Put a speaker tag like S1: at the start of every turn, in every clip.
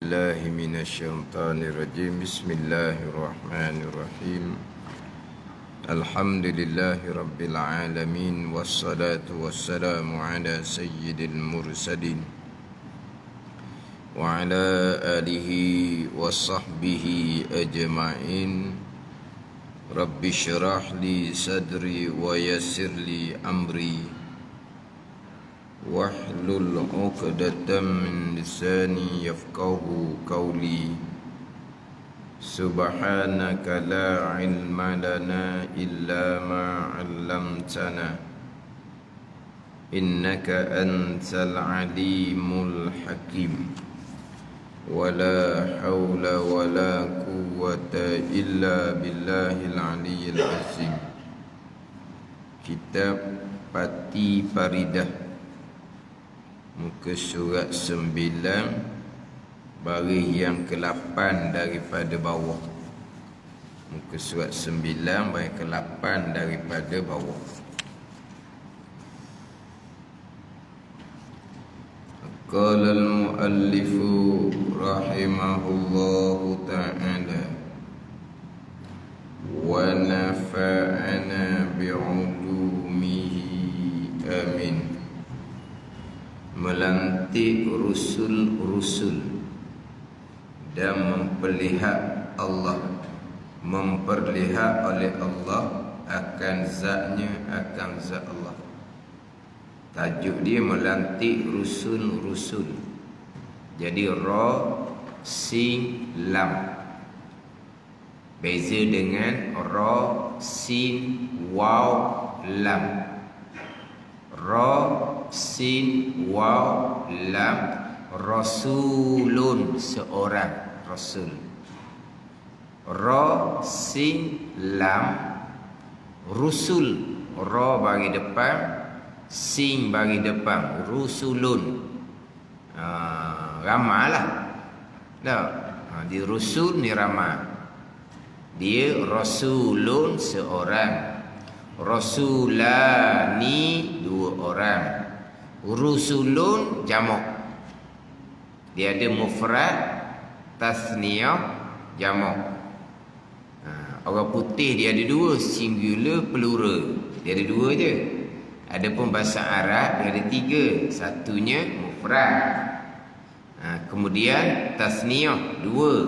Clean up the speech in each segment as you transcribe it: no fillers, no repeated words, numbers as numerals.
S1: الله من الشيطان الرجيم. بسم الله الرحمن الرحيم. الحمد لله رب العالمين، والصلاة والسلام على سيد المرسلين وعلى آله وصحبه أجمعين. رب اشرح لي صدري ويسر لي أمري واحلل عقدة من لساني يفقه قولي. سبحانك لا علم لنا إلا ما علمتنا إنك أنت العليم الحكيم. ولا حول ولا قوة إلا بالله العلي العظيم. Kitab Pati Faridah, muka surat 9, baris yang ke-8 daripada bawah. Muka surat 9, baris ke-8 daripada bawah. Qala al-muallifu rahimahullahu ta'ala wa nafa'ana bi'ulumihi amin. Melantik rusul-rusul dan memperlihat oleh Allah akan zatnya, akan zat Allah. Tajuk dia melantik rusul-rusul. Jadi ra, sin, lam. Beza dengan ra, sin, waw, lam. Ra, sin, waw, lam. Rasulun, seorang rasul. Ra, sin, lam. Rusul, ra bagi depan, sin bagi depan. Rusulun, ramalah. Di rusul ni ramah. Dia rasulun, seorang. Rasulani, dua orang. Rusulun, jamak. Dia ada mufrad, tasniyah, jamak. Orang putih dia ada dua, singular, plural. Dia ada dua je. Adapun bahasa Arab dia ada tiga. Satunya mufrad, kemudian tasniyah, dua.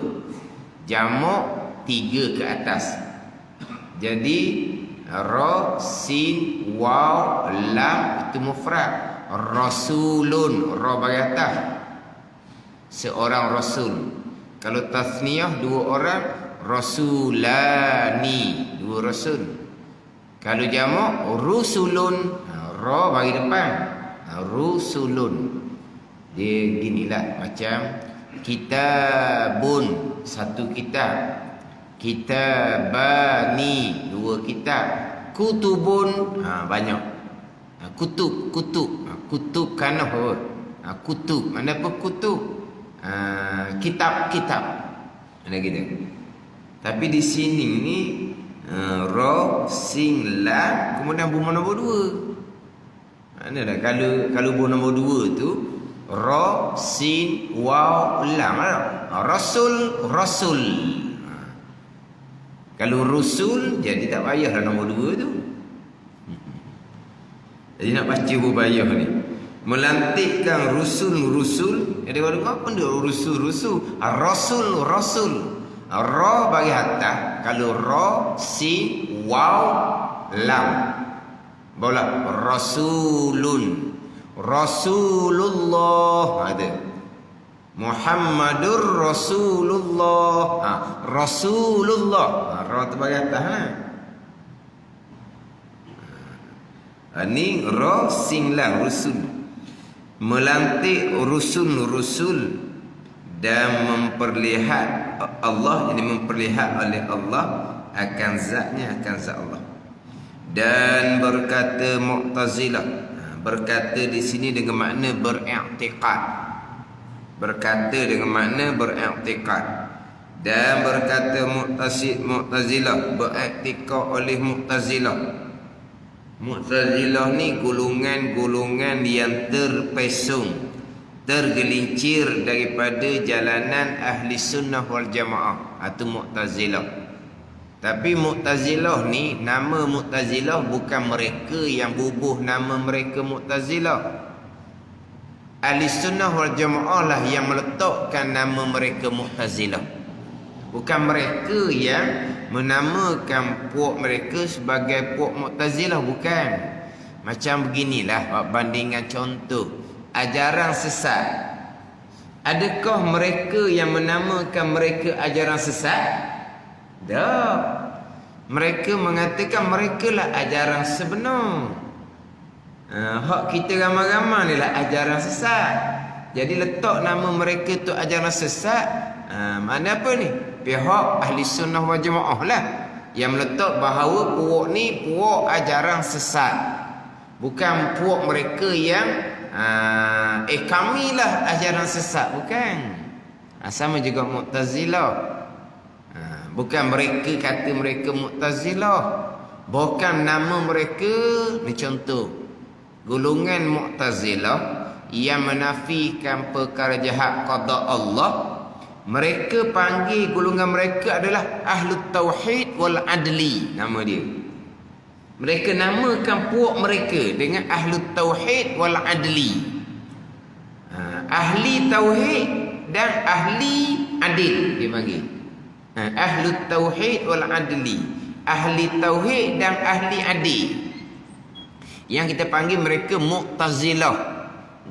S1: Jamak, tiga ke atas. Jadi ra, sin, waw, lam itu mufrad. Rasulun, ra bagi atas, seorang rasul. Kalau tasniyah, dua orang. Rasulani, dua rasul. Kalau jamak, rusulun, ra bagi depan, rusulun. Dia ginilah, macam kitabun, satu kitab. Kitabani, dua kitab. Kutubun, banyak. Kutub, kutub kanah apa? Kutub, mana apa kutub? Kitab. Ada gitu. Tapi di sini ni ra, sin, lam, kemudian bunga nombor 2. Mana dah kalau bunga nombor 2 tu ra, sin, waw, lam. Rasul. Kalau rusul, jadi tak payahlah nombor 2 tu. Jadi nak baca berbayah ni. Melantikkan rusul-rusul. Jadi apa dia rusul-rusul? Rasul. Ra bagi atas. Kalau ra, sin, waw, lam. Bola rasulun. Rasulullah ada. Muhammadur Rasulullah. Rasulullah. Ra tu bagi atas ni ra, sin, lam, rusul. Melantik rusul-rusul dan memperlihat Allah, ini memperlihat oleh Allah akan zatnya, akan zat Allah. Dan berkata Mu'tazilah, berkata di sini dengan makna beriktikad. Berkata dengan makna beriktikad. Dan berkata Mu'tazilah, beriktikad oleh Mu'tazilah. Mu'tazilah ni golongan-golongan yang terpesong tergelincir daripada jalanan ahli sunnah wal jamaah atau Mu'tazilah. Tapi Mu'tazilah ni, nama Mu'tazilah bukan mereka yang bubuh nama mereka Mu'tazilah. Ahli sunnah wal jamaah lah yang meletakkan nama mereka Mu'tazilah. Bukan mereka yang menamakan puak mereka sebagai puak Mu'tazilah, bukan. Macam beginilah bandingan contoh ajaran sesat. Adakah mereka yang menamakan mereka ajaran sesat? Tak. Mereka mengatakan mereka lah ajaran sebenar. Hak kita ramai-ramai ni lah ajaran sesat. Jadi letak nama mereka tu ajaran sesat. Mana apa ni? Pihak ahli sunnah wal jamaah lah yang meletak bahawa puak ni puak ajaran sesat. Bukan puak mereka yang kamilah ajaran sesat. Bukan. Sama juga Mu'tazilah. Bukan mereka kata mereka Mu'tazilah. Bukan nama mereka. Ni contoh. Golongan Mu'tazilah yang menafikan perkara jahat qada Allah, mereka panggil golongan mereka adalah Ahlut Tauhid wal Adli. Nama dia. Mereka namakan puak mereka dengan Ahlut Tauhid wal Adli. Ahli Tauhid dan Ahli Adil dia panggil. Ahlut Tauhid wal Adli. Ahli Tauhid dan Ahli Adil. Yang kita panggil mereka Mu'tazilah.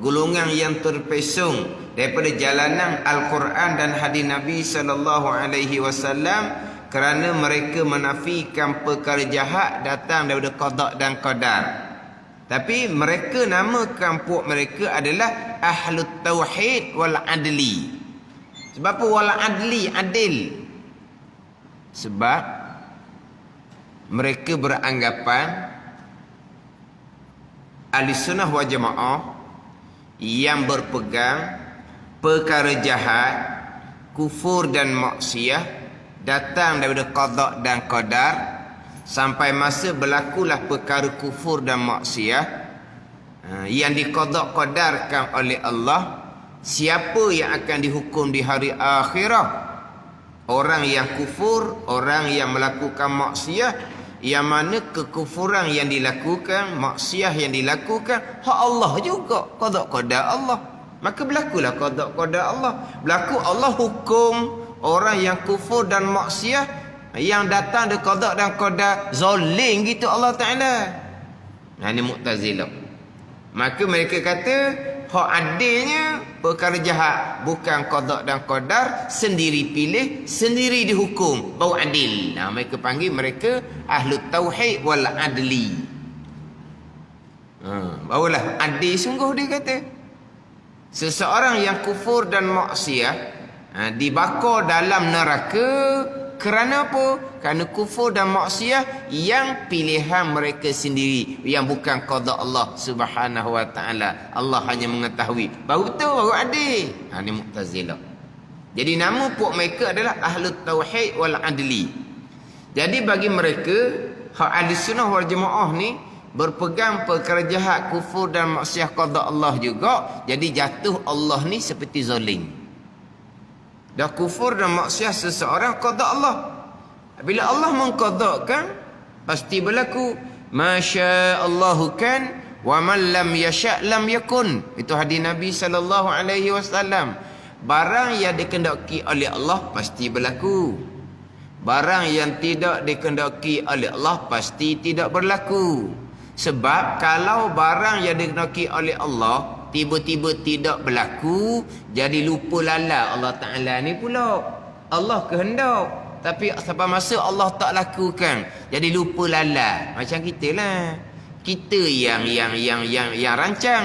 S1: Golongan yang terpesong daripada jalanan Al-Quran dan hadis Nabi SAW, kerana mereka menafikan perkara jahat datang daripada qada dan qadar. Tapi mereka namakan puak mereka adalah Ahlut Tauhid wal Adli. Sebab apa wal Adli, adil? Sebab mereka beranggapan ahli sunnah wal jamaah yang berpegang perkara jahat, kufur dan maksiat datang daripada qada dan qadar, sampai masa berlakulah perkara kufur dan maksiat yang diqada qadarkan oleh Allah. Siapa yang akan dihukum di hari akhirat? Orang yang kufur, orang yang melakukan maksiat, yang mana kekufuran yang dilakukan, maksiat yang dilakukan hak Allah juga, qada qadar Allah. Maka berlakulah qada qadar Allah. Berlaku Allah hukum orang yang kufur dan maksiat yang datang dari qada dan qadar, zalim gitu Allah Taala. Ini Mu'tazilah. Maka mereka kata hak adilnya perkara jahat bukan qada dan qadar, sendiri pilih, sendiri dihukum, baru adil. Mereka panggil mereka Ahlut Tauhid wal Adli. Barulah adil sungguh dia kata. Seseorang yang kufur dan maksiat dibakar dalam neraka kerana apa? Kerana kufur dan maksiat yang pilihan mereka sendiri, yang bukan qada Allah Subhanahu wa taala. Allah hanya mengetahui. Baru betul, baru adil. Ini Mu'tazilah. Jadi nama puak mereka adalah Ahlut Tauhid wal Adli. Jadi bagi mereka hak ahli sunnah wal jamaah ni berpegang perkara jahat, kufur dan maksiat qada Allah juga. Jadi jatuh Allah ni seperti zalim. Dah kufur dan maksiat seseorang qada Allah. Bila Allah mengqadakan pasti berlaku. Masya Allahu kan wa man lam yasha' lam yakun. Itu hadis Nabi SAW. Barang yang dikehendaki oleh Allah pasti berlaku. Barang yang tidak dikehendaki oleh Allah pasti tidak berlaku. Sebab kalau barang yang dikehendaki oleh Allah tiba-tiba tidak berlaku, jadi lupa lala Allah Ta'ala ni pula. Allah kehendak, tapi sampai masa Allah tak lakukan, jadi lupa lala. Macam kita lah. Kita yang rancang,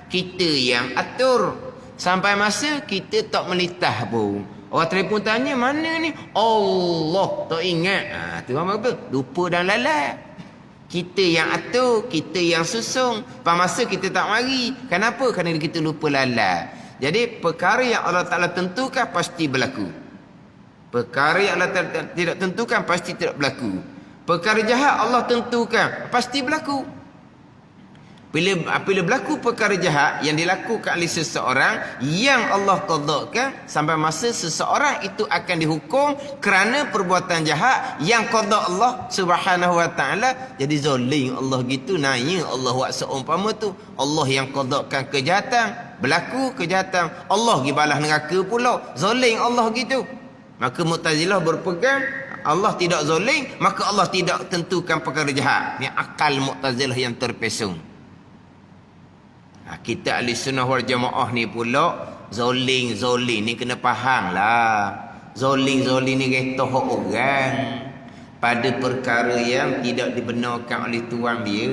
S1: kita yang atur. Sampai masa kita tak melitah pun. Orang telefon tanya mana ni? Allah tak ingat. Tu apa? Lupa dan lala. Kita yang atur, kita yang susung. Pada masa kita tak mari. Kenapa? Kerana kita lupa lala. Jadi perkara yang Allah Ta'ala tentukan pasti berlaku. Perkara yang Allah Ta'ala tidak tentukan pasti tidak berlaku. Perkara jahat Allah tentukan pasti berlaku. Apabila berlaku perkara jahat yang dilakukan oleh seseorang yang Allah qadakan, sampai masa seseorang itu akan dihukum kerana perbuatan jahat yang qada Allah Subhanahu wa taala. Jadi zalim Allah gitu, nanya Allah buat seumpama tu. Allah yang qadakan kejahatan, berlaku kejahatan, Allah pergi balas neraka pula. Zalim Allah gitu. Maka Mu'tazilah berpegang Allah tidak zalim, maka Allah tidak tentukan perkara jahat. Ni akal Mu'tazilah yang terpesong. Kita ahli sunnah wal jamaah ni pula zoling ni kena faham lah. Zoling ni getah orang pada perkara yang tidak dibenarkan oleh tuan dia.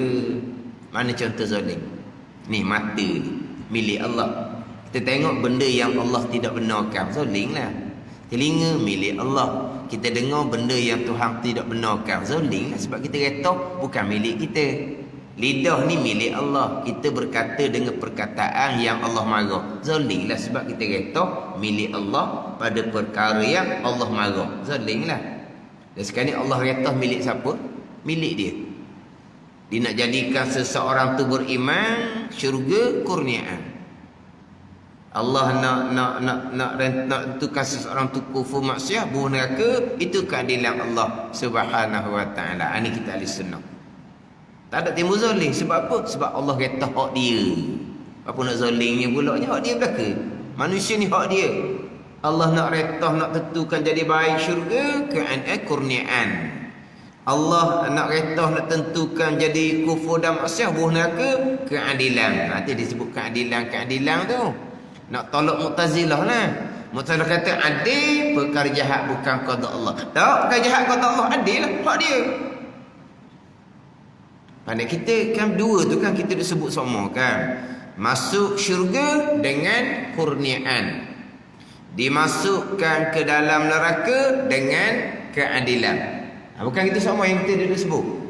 S1: Mana contoh zoling? Ni mata ni milik Allah. Kita tengok benda yang Allah tidak benarkan, zoling lah. Telinga milik Allah. Kita dengar benda yang Tuhan tidak benarkan, zoling lah. Sebab kita getah bukan milik kita. Lidah ni milik Allah. Kita berkata dengan perkataan yang Allah marah, zalim lah. Sebab kita kata milik Allah pada perkara yang Allah marah, zalim lah. Dan sekarang ni Allah kata milik siapa? Milik dia. Dia nak jadikan seseorang tu beriman, syurga kurniaan. Allah nak tentukan seseorang tu kufur maksiat, bunuh neraka, itu keadilan Allah Subhanahu wa taala. Ini kita ahli sunnah. Tak ada timbul zalim. Sebab apa? Sebab Allah kata hak dia. Apa nak zalimnya pula? Hak dia belaka. Manusia ni hak dia. Allah nak retah, nak tentukan jadi baik syurga, kurniaan. Allah nak retah, nak tentukan jadi kufur dan maksiat, bunuh neraka, keadilan. Nanti disebut keadilan tu. Nak tolak Mu'tazilah lah. Mu'tazilah kata adil, perkara jahat bukan qada Allah. Tak, perkara jahat qada Allah, adil lah, hak dia. Pada kita kan dua tu kan kita disebut sama kan. Masuk syurga dengan kurniaan, dimasukkan ke dalam neraka dengan keadilan. Bukan kita sama yang kita disebut.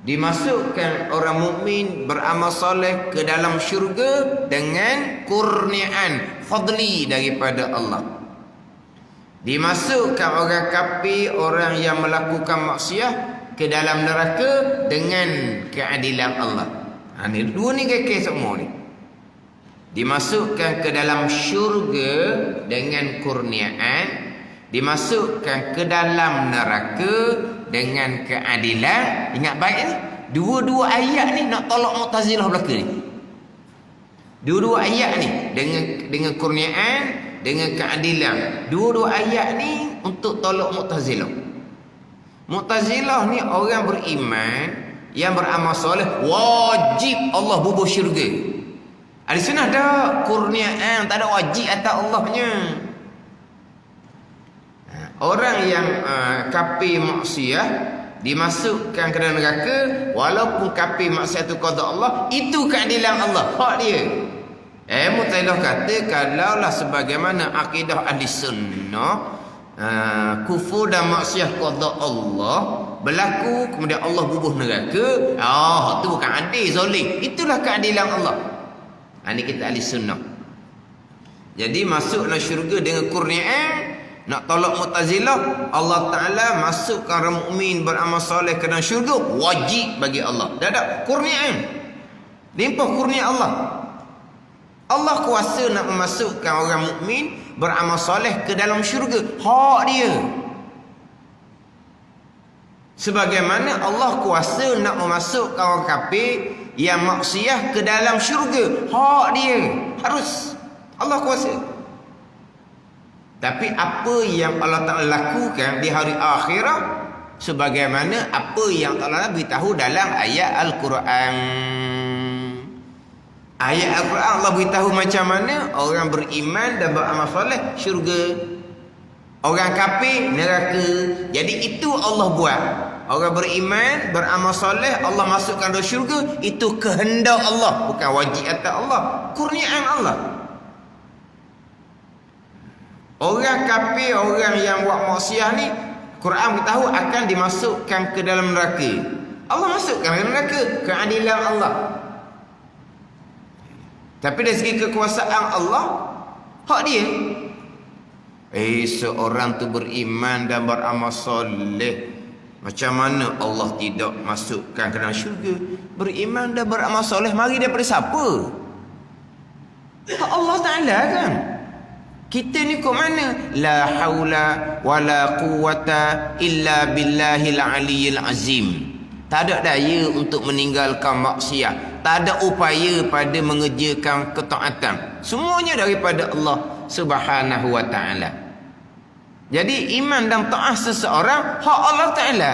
S1: Dimasukkan orang mukmin beramal soleh ke dalam syurga dengan kurniaan, fadli daripada Allah. Dimasukkan orang kafir, orang yang melakukan maksiat ke dalam neraka dengan keadilan Allah. Ni dua ni kekeh semua ni. Dimasukkan ke dalam syurga dengan kurniaan, dimasukkan ke dalam neraka dengan keadilan. Ingat baik ni, dua-dua ayat ni nak tolak Mu'tazilah belaka ni. Dua-dua ayat ni dengan kurniaan, dengan keadilan. Dua-dua ayat ni untuk tolak Mu'tazilah. Mu'tazilah ni orang beriman yang beramal soleh, wajib Allah bubuh syurga. Ahli sunnah tak kurniaan, tak ada wajib atas Allahnya. Orang yang kafir maksiat dimasukkan ke dalam neraka, walaupun kafir maksiat itu qada Allah, itu keadilan Allah, hak dia. Mu'tazilah kata kalaulah sebagaimana akidah ahli sunnah, kufur dan maksiat qada Allah berlaku, kemudian Allah bubuh neraka, itu bukan adil, zalim. Itulah keadilan Allah. Ini kita ahli sunnah. Jadi masuklah syurga dengan kurniaan. Nak tolak Mu'tazilah, Allah Ta'ala masukkan orang mukmin beramal soleh ke dalam syurga, wajib bagi Allah. Dah ada kurniaan, limpah kurnia Allah. Allah kuasa nak memasukkan orang mukmin beramal soleh ke dalam syurga, hak dia. Sebagaimana Allah kuasa nak memasukkan orang kafir yang maksiat ke dalam syurga, hak dia. Harus Allah kuasa. Tapi apa yang Allah Ta'ala lakukan di hari akhirat, sebagaimana apa yang Allah beritahu dalam ayat Al-Quran. Ayat Al-Quran Allah beritahu macam mana orang beriman dan beramal soleh syurga, orang kafir neraka. Jadi itu Allah buat. Orang beriman beramal soleh Allah masukkan dalam syurga, itu kehendak Allah, bukan wajib atas Allah, kurniaan Allah. Orang kafir, orang yang buat maksiat ni, Quran beritahu akan dimasukkan ke dalam neraka. Allah masukkan ke dalam neraka, keadilan Allah. Tapi dari segi kekuasaan Allah, hak dia. Seorang tu beriman dan beramal soleh, Macam mana Allah tidak masukkan ke dalam syurga? Beriman dan beramal soleh mari daripada siapa? Allah Ta'ala kan. Kita ni kok mana? La haula wala quwata illa billahil aliyil azim. Tak ada daya untuk meninggalkan maksiat. Tak ada upaya pada mengerjakan ketaatan. Semuanya daripada Allah Subhanahu wa Ta'ala. Jadi iman dan taat seseorang hak Allah Ta'ala.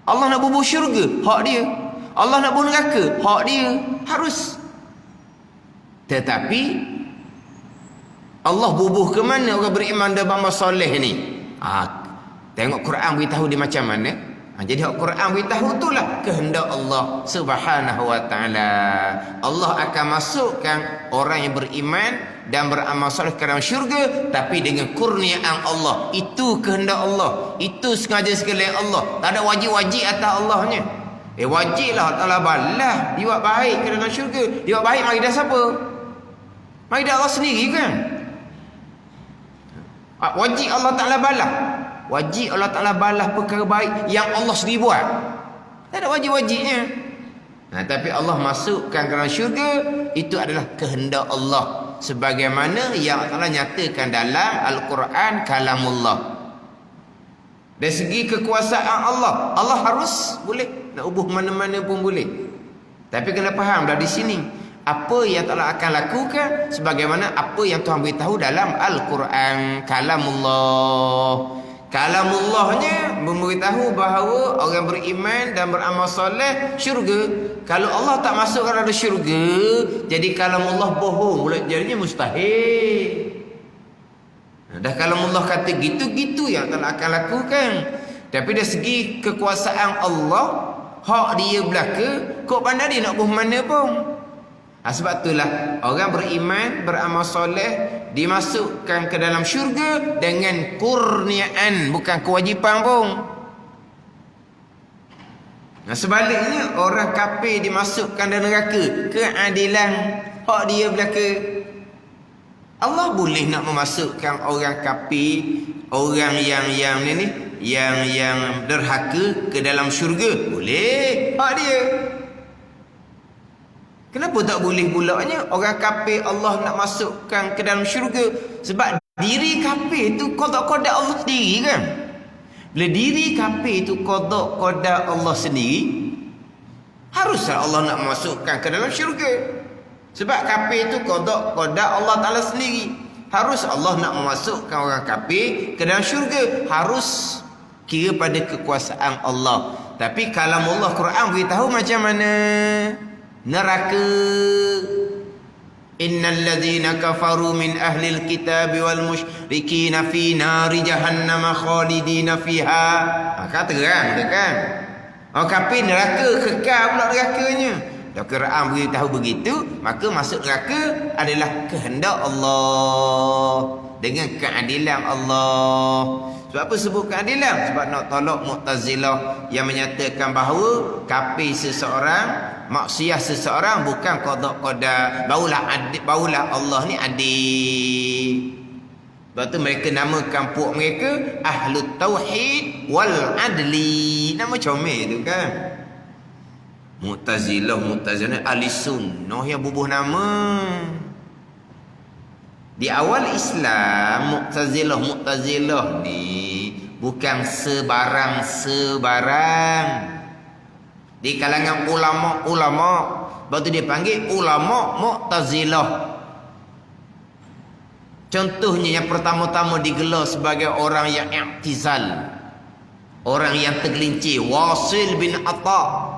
S1: Allah nak bubuh syurga, hak dia. Allah nak bubuh neraka, hak dia. Harus. Tetapi Allah bubuh ke mana orang beriman dan beramal soleh ni? Tengok Quran beritahu dia macam mana. Jadi Al-Quran beritahu itulah kehendak Allah Subhanahu wa Ta'ala. Allah akan masukkan orang yang beriman dan beramal soleh ke dalam syurga, tapi dengan kurniaan Allah. Itu kehendak Allah. Itu sengaja sekalian Allah. Tak ada wajib-wajib atas Allahnya. Wajiblah Allah balas. Dia buat baik ke dalam syurga. Dia buat baik mari dah siapa? Mari dah Allah sendiri kan? Wajib Allah Ta'ala balas. Wajib Allah Ta'ala balas perkara baik yang Allah sendiri buat. Tak ada wajib-wajibnya. Tapi Allah masukkan ke dalam syurga, itu adalah kehendak Allah. Sebagaimana yang Allah nyatakan dalam Al-Quran kalamullah. Dari segi kekuasaan Allah, Allah harus boleh. Nak ubuh mana-mana pun boleh. Tapi kena faham dah di sini. Apa yang Allah akan lakukan sebagaimana apa yang Tuhan beritahu dalam Al-Quran kalamullah. Kalamullahnya memberitahu bahawa orang beriman dan beramal soleh syurga. Kalau Allah tak masuk ke dalam syurga, jadi kalamullah bohong, jadinya mustahil. Dah kalamullah kata gitu-gitu yang Allah akan lakukan. Tapi dari segi kekuasaan Allah, hak dia belaka, kok pandai dia nak buh mana pun. Sebab itulah orang beriman, beramal soleh dimasukkan ke dalam syurga dengan kurniaan, bukan kewajipan pun. Sebaliknya orang kafir dimasukkan dalam neraka, keadilan hak dia belaka. Allah boleh nak memasukkan orang kafir, orang yang derhaka ke dalam syurga. Boleh, hak dia. Kenapa tak boleh pulaknya orang kafir Allah nak masukkan ke dalam syurga? Sebab diri kafir itu qada-qada Allah sendiri kan. Bila diri kafir itu qada-qada Allah sendiri, haruslah Allah nak masukkan ke dalam syurga. Sebab kafir itu qada-qada Allah Ta'ala sendiri. Harus Allah nak memasukkan orang kafir ke dalam syurga. Harus kira pada kekuasaan Allah. Tapi kalamullah Quran beritahu macam mana? Neraka. Innal ladzina kafaru min ahlil kitab wal musyrikin fi nari jahannam khalidina fiha. Kata terang dia kan. Orang kafir neraka, kekal pula nerakanya. Kalau Quran beritahu begitu, maka masuk neraka adalah kehendak Allah dengan keadilan Allah. Sebab apa sebut keadilan? Sebab nak tolak Mu'tazilah yang menyatakan bahawa kafir seseorang, maksiat seseorang bukan qada-qada, barulah Allah ni adil. Sebab tu mereka namakan puak mereka Ahlut Tauhid wal Adli. Nama comel tu kan. Mu'tazilah ahli sunnah yang bubuh nama. Di awal Islam Mu'tazilah ni bukan sebarang. Di kalangan ulama, sebab tu dia panggil ulama Mu'tazilah. Contohnya yang pertama-tama digelar sebagai orang yang i'tizal, orang yang tergelincir, Wasil bin Atta,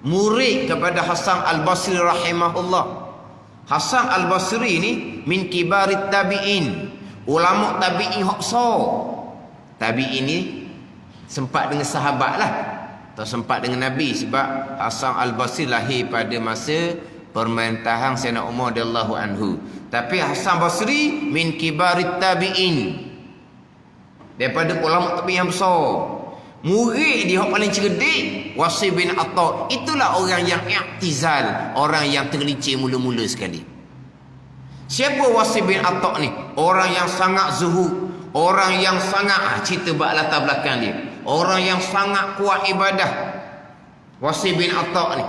S1: murid kepada Hasan Al-Basri rahimahullah. Hasan Al-Basri ni min kibarit tabi'in, ulama tabi'in hak besar. Tabi'in ni sempat dengan sahabat lah, atau sempat dengan Nabi, sebab Hasan Al-Basri lahir pada masa pemerintahan Sayyidina Umar radhiyallahu anhu. Tapi Hasan Basri min kibarit tabi'in, daripada ulama tabi'in yang besar. Murid dia yang paling cerdik Wasil bin Atta. Itulah orang yang i'tizal, orang yang tergelincir mula-mula sekali. Siapa Wasil bin Atta ni? Orang yang sangat zuhud, orang yang sangat cerita bab latar belakang dia. orang yang sangat kuat ibadah, Wasil bin Atta' ni.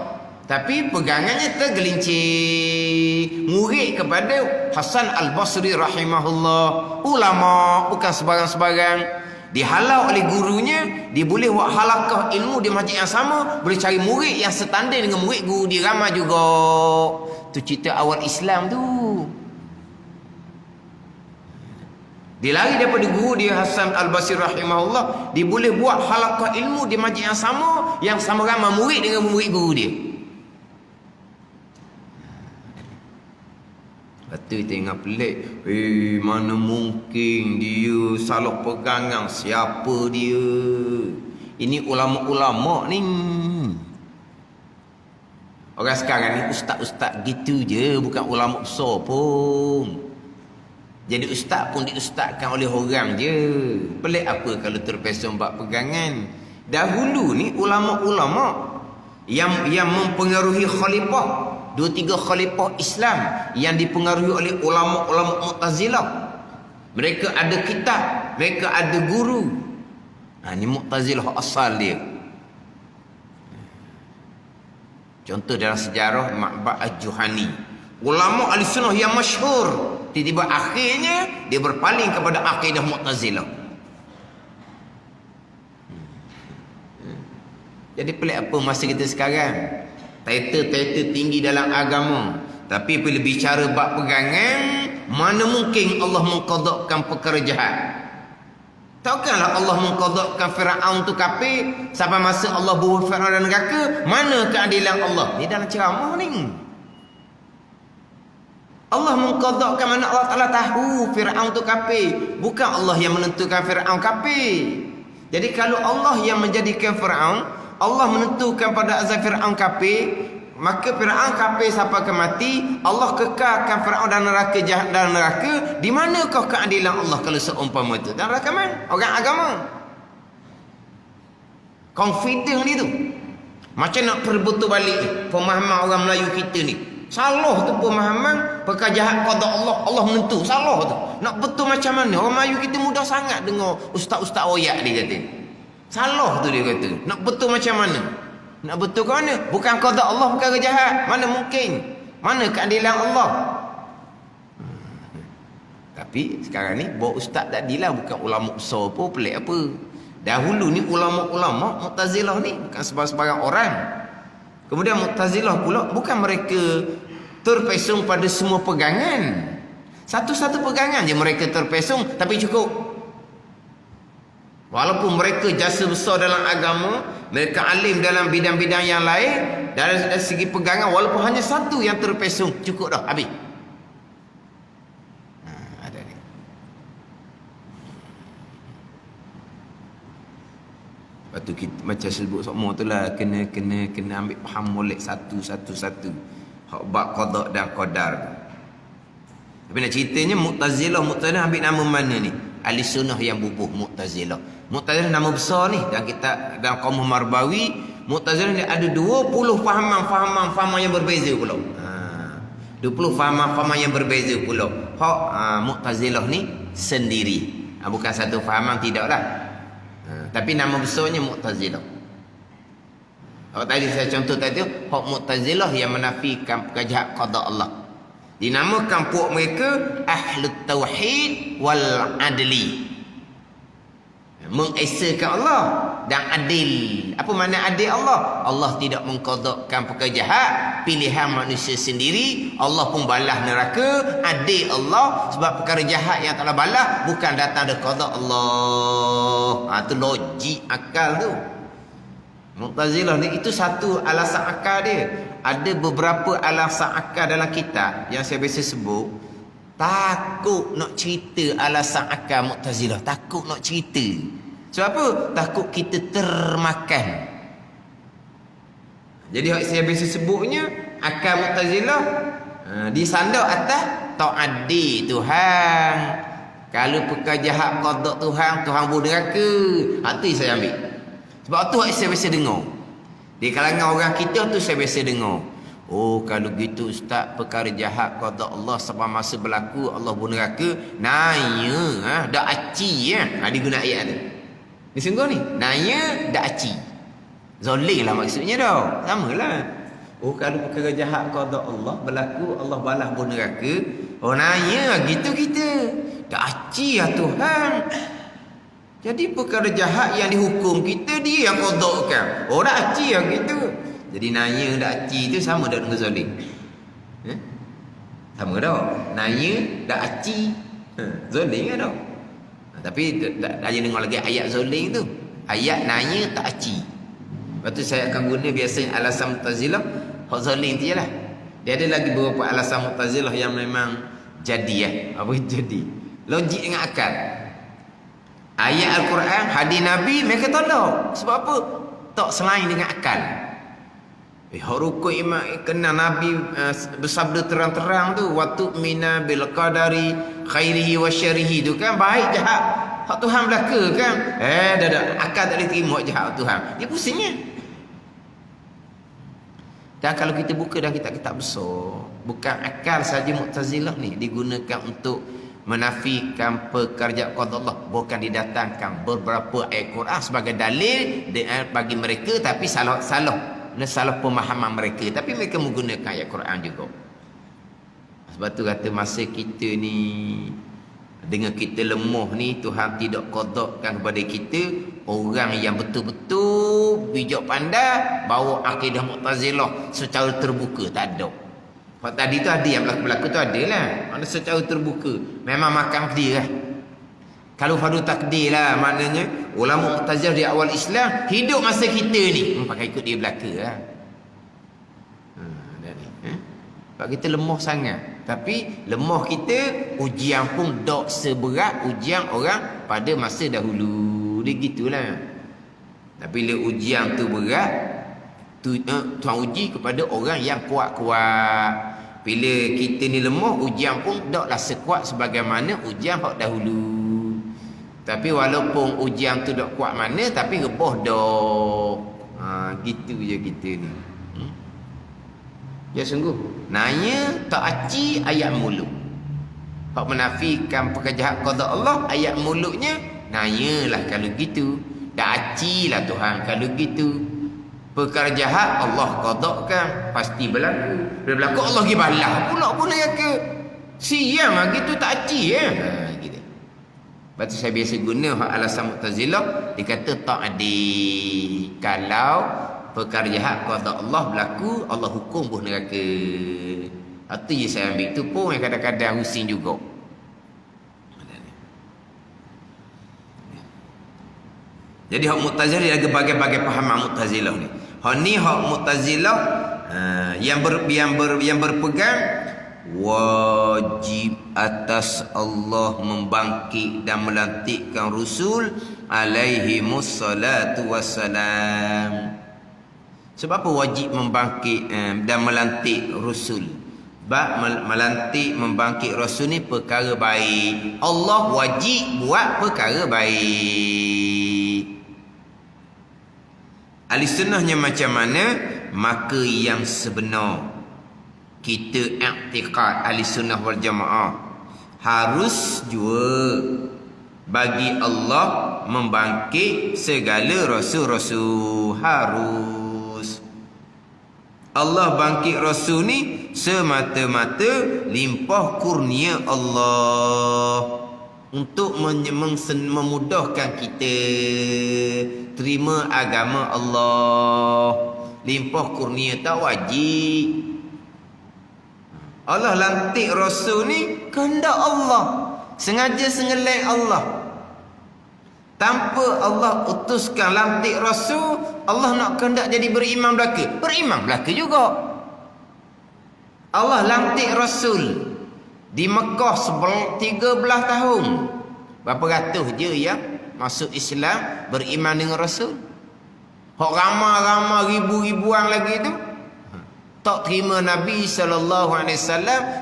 S1: Tapi pegangannya tergelincir murid kepada Hasan Al-Basri rahimahullah. Ulama bukan sebarang-sebarang. Dihalau oleh gurunya, dia boleh buat halakah ilmu di masjid yang sama, boleh cari murid yang setanding dengan murid guru dia ramai juga. Tu cerita awal Islam tu. Dia lari daripada guru dia Hasan Al-Basri rahimahullah, dia boleh buat halakah ilmu di masjid yang sama ramai murid dengan murid guru dia. Lepas tu tengok pelik, mana mungkin dia salah pegangan, siapa dia? Ini ulama-ulama ni. Orang sekarang ni ustaz-ustaz gitu je, bukan ulama besar pun. Jadi ustaz pun diustazkan oleh orang je. Pelik apa kalau terpesong bab pegangan. Dahulu ni ulama-ulama yang mempengaruhi khalifah, 2-3 khalifah Islam yang dipengaruhi oleh ulama-ulama Mu'tazilah. Mereka ada kitab, mereka ada guru. Ni Mu'tazilah asal dia. Contoh dalam sejarah Ma'bad Al-Juhani, ulama Ahlussunnah yang masyhur, tiba-tiba akhirnya dia berpaling kepada akidah Mu'tazilah. Jadi pelik apa masa kita sekarang? Title-title tinggi dalam agama, tapi bila bicara bab pegangan, mana mungkin Allah mengqadakkan perkara jahat? Takkanlah Allah mengqadakkan Firaun tu kafir sampai masa Allah bunuh Firaun dan neraka? Mana keadilan Allah? Ni dalam ceramah ni. Allah mengqadakkan, mana Allah Taala tahu Firaun tu kafir, bukan Allah yang menentukan Firaun kafir. Jadi kalau Allah yang menjadikan Firaun, Allah menentukan pada azab Fir'aun kafir, maka Fir'aun kafir sampai ke mati, Allah kekalkan Fir'aun dan neraka, jahat dalam neraka. Di manakah keadilan Allah kalau seumpama itu? Dan neraka mana? Orang agama. Confident dia tu. Macam nak perbetul balik pemahaman orang Melayu kita ni. Salah tu pemahaman perkara jahat qada Allah, Allah menentu. Salah tu. Nak betul macam mana? Orang Melayu kita mudah sangat dengar ustaz-ustaz oyak dia kata. Salah tu dia kata. Nak betul macam mana? Nak betul ke mana? Bukan qada Allah perkara jahat. Mana mungkin? Mana keadilan Allah? Tapi sekarang ni bawa ustaz tadilah bukan ulama besar pun, pelik apa. Dahulu ni ulama-ulama Mu'tazilah ni bukan sebarang-sebarang orang. Kemudian Mu'tazilah pula bukan mereka terpesong pada semua pegangan. Satu-satu pegangan je mereka terpesong, tapi cukup. Walaupun mereka jasa besar dalam agama, mereka alim dalam bidang-bidang yang lain, dari segi pegangan walaupun hanya satu yang terpesong, cukup dah, habis. Ada ni. Lepas tu kita macam sebut semua tu lah, kena ambil faham molek satu-satu. Hak bab qada dan qadar. Tapi nak ceritanya Mu'tazilah ambil nama mana ni? Ahlussunnah yang bubuh Mu'tazilah. Mu'tazilah nama besar ni dan kita dalam kaum Marbawi, Mu'tazilah ni ada 20 fahaman yang berbeza pula. 20 fahaman yang berbeza pula. Hak Mu'tazilah ni sendiri. Bukan satu fahaman, tidaklah. Tapi nama besarnya Mu'tazilah. Tadi saya contoh tadi, hak Mu'tazilah yang menafikan kejahat qada Allah. Dinamakan puak mereka Ahlut Tauhid wal Adli. Mengesakan Allah dan adil. Apa makna adil Allah? Allah tidak mengqadakkan perkara jahat, pilihan manusia sendiri. Allah pun balas neraka. Adil Allah sebab perkara jahat yang tak balas bukan datang dari qada Allah. Tu logik akal tu. Mu'tazilah ni itu satu alasan akal dia. Ada beberapa alasan akal dalam kitab yang saya biasa sebut. Takut nak cerita alasan akal Mu'tazilah. Takut nak cerita. Sebab apa? Takut kita termakan. Jadi saya biasa sebutnya, akal Mu'tazilah disandar atas ta'addi Tuhan. Kalau perkara jahat qada Tuhan bunuh neraka. Itu saya ambil. Sebab tu saya biasa dengar. Di kalangan orang kita tu saya biasa dengar. Oh, kalau gitu ustaz, perkara jahat qada Allah sampai masa berlaku Allah bunuh neraka, naya dah aci ya. Dia guna ayat tu. Ni sungguh ni. Naya dak aci. Zalim lah maksudnya dah. Samalah. Oh kalau perkara jahat qada Allah berlaku, Allah balas pun neraka. Oh naya gitu kita. Dak aci ya Tuhan. Jadi perkara jahat yang dihukum kita dia yang qadakan. Oh dak aci ya gitu. Jadi naya dak aci tu sama dak dengan zalim. Sama dah. Naya dak aci. Zalim kan dah. Tapi tak ada dengar lagi ayat zalim tu. Ayat naya tak aci. Lepas tu saya akan guna biasanya alasan Mu'tazilah. Hak zalim tu je lah. Dia ada lagi beberapa alasan Mu'tazilah yang memang jadi Apa jadi? Logik dengan akal. Ayat Al-Quran, hadis Nabi mereka tolak. Sebab apa? Tak selain dengan akal. Hak rukun iman kena Nabi bersabda terang-terang tu, wa tu'mina bil qadari khairihi wa syarrihi tu kan baik jahat. Hak Tuhan belaka kan? Dah akal tak boleh terima hak jahat Tuhan. Dia pusingnya. Dan kalau kita buka dah kitab-kitab besar, bukan akal saja Mu'tazilah ni digunakan untuk menafikan perkara qada Allah, bukan didatangkan beberapa ayat Quran sebagai dalil bagi mereka, tapi salah pemahaman mereka, tapi mereka menggunakan ayat Quran juga. Sebab tu kata masa kita ni dengan kita lemah ni, Tuhan tidak qadakan kepada kita orang yang betul-betul bijak pandai bawa akidah Mu'tazilah secara terbuka. Tak ada. Sebab tadi tu ada yang berlaku-berlaku tu ada lah. Mana secara terbuka memang makan dia lah. Kalau fardu takdir lah, maknanya ulama Mu'tazilah di awal Islam hidup masa kita ni pakai ikut dia belaka lah. Sebab kita lemah sangat. Tapi lemah kita, ujian pun tak seberat ujian orang pada masa dahulu. Dia gitulah. Tapi bila ujian tu berat, Tuhan uji kepada orang yang kuat-kuat. Bila kita ni lemah, ujian pun taklah sekuat sebagaimana ujian hak dahulu. Tapi walaupun ujian tu tak kuat mana, tapi rebah dah. Gitu je kita ni. Ya sungguh. Nanya tak aci ayat mulut. Hak menafikan pekerjaan qada Allah, ayat mulutnya nanyalah kalau gitu. Dak acilah Tuhan kalau gitu. Perkara jahat Allah qadakan pasti berlaku. Bila berlaku Allah pergi balas pula pun neraka. Siang lagi tu tak aci gitu. Lepas tu saya biasa guna hak alasan Mu'tazilah, dia kata tak adil. Kalau perkara jahat qada Allah berlaku, Allah hukum pun neraka. Itu je saya ambil tu pun yang kadang-kadang pusing juga. Jadi hak Mu'tazilah dia ada bagai-bagai pahaman Mu'tazilah ni. Hak ni hak Mu'tazilah yang berpegang wajib atas Allah membangkit dan melantikkan Rasul alaihi mussalatu wassalam. Sebab apa wajib membangkit dan melantik Rasul? Sebab melantik membangkit Rasul ni perkara baik. Allah wajib buat perkara baik. Ahli sunnahnya macam mana? Maka yang sebenar kita i'tiqad ahli sunnah wal jamaah harus jua bagi Allah membangkit segala rasul-rasul. Harus Allah bangkit rasul ni semata-mata limpah kurnia Allah untuk memudahkan kita terima agama Allah. Limpah kurnia tak wajib. Allah lantik rasul ni kehendak Allah, sengaja sengeleng Allah. Tanpa Allah utuskan lantik rasul, Allah nak kehendak jadi beriman belaka, beriman belaka juga. Allah lantik rasul di Mekah 13 tahun. Berapa ratus je yang masuk Islam beriman dengan rasul. Hak ramai-ramai ribu-ribuan lagi tu tak terima Nabi SAW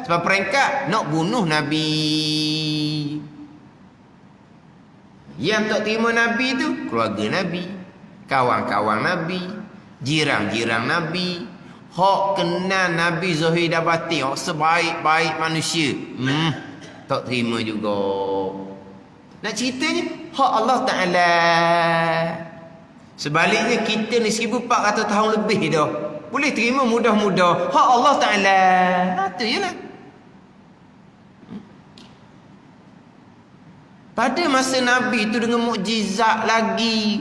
S1: sebab peringkat nak bunuh Nabi. Yang tak terima Nabi tu keluarga Nabi, kawan-kawan Nabi, jiran-jiran Nabi. Hak kenal Nabi zahir dan batin, hak sebaik-baik manusia, tak terima juga. Nak ceritanya hak Allah Ta'ala. Sebaliknya kita ni 1400 tahun lebih dah boleh terima mudah-mudah hak Allah Ta'ala. Itu je lah. Pada masa Nabi tu dengan mukjizat lagi.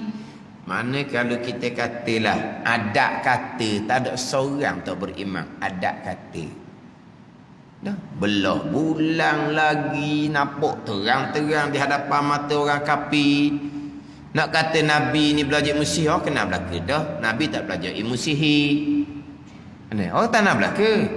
S1: Mana kalau kita katalah adat kata, tak ada seorang tak beriman. Adat kata dah belah bulan lagi, nampak terang-terang di hadapan mata orang kafir. Nak kata Nabi ni belajar ilmu sihir, kena belaka dah. Nabi tak belajar ilmu sihir. Orang tak nak belaka.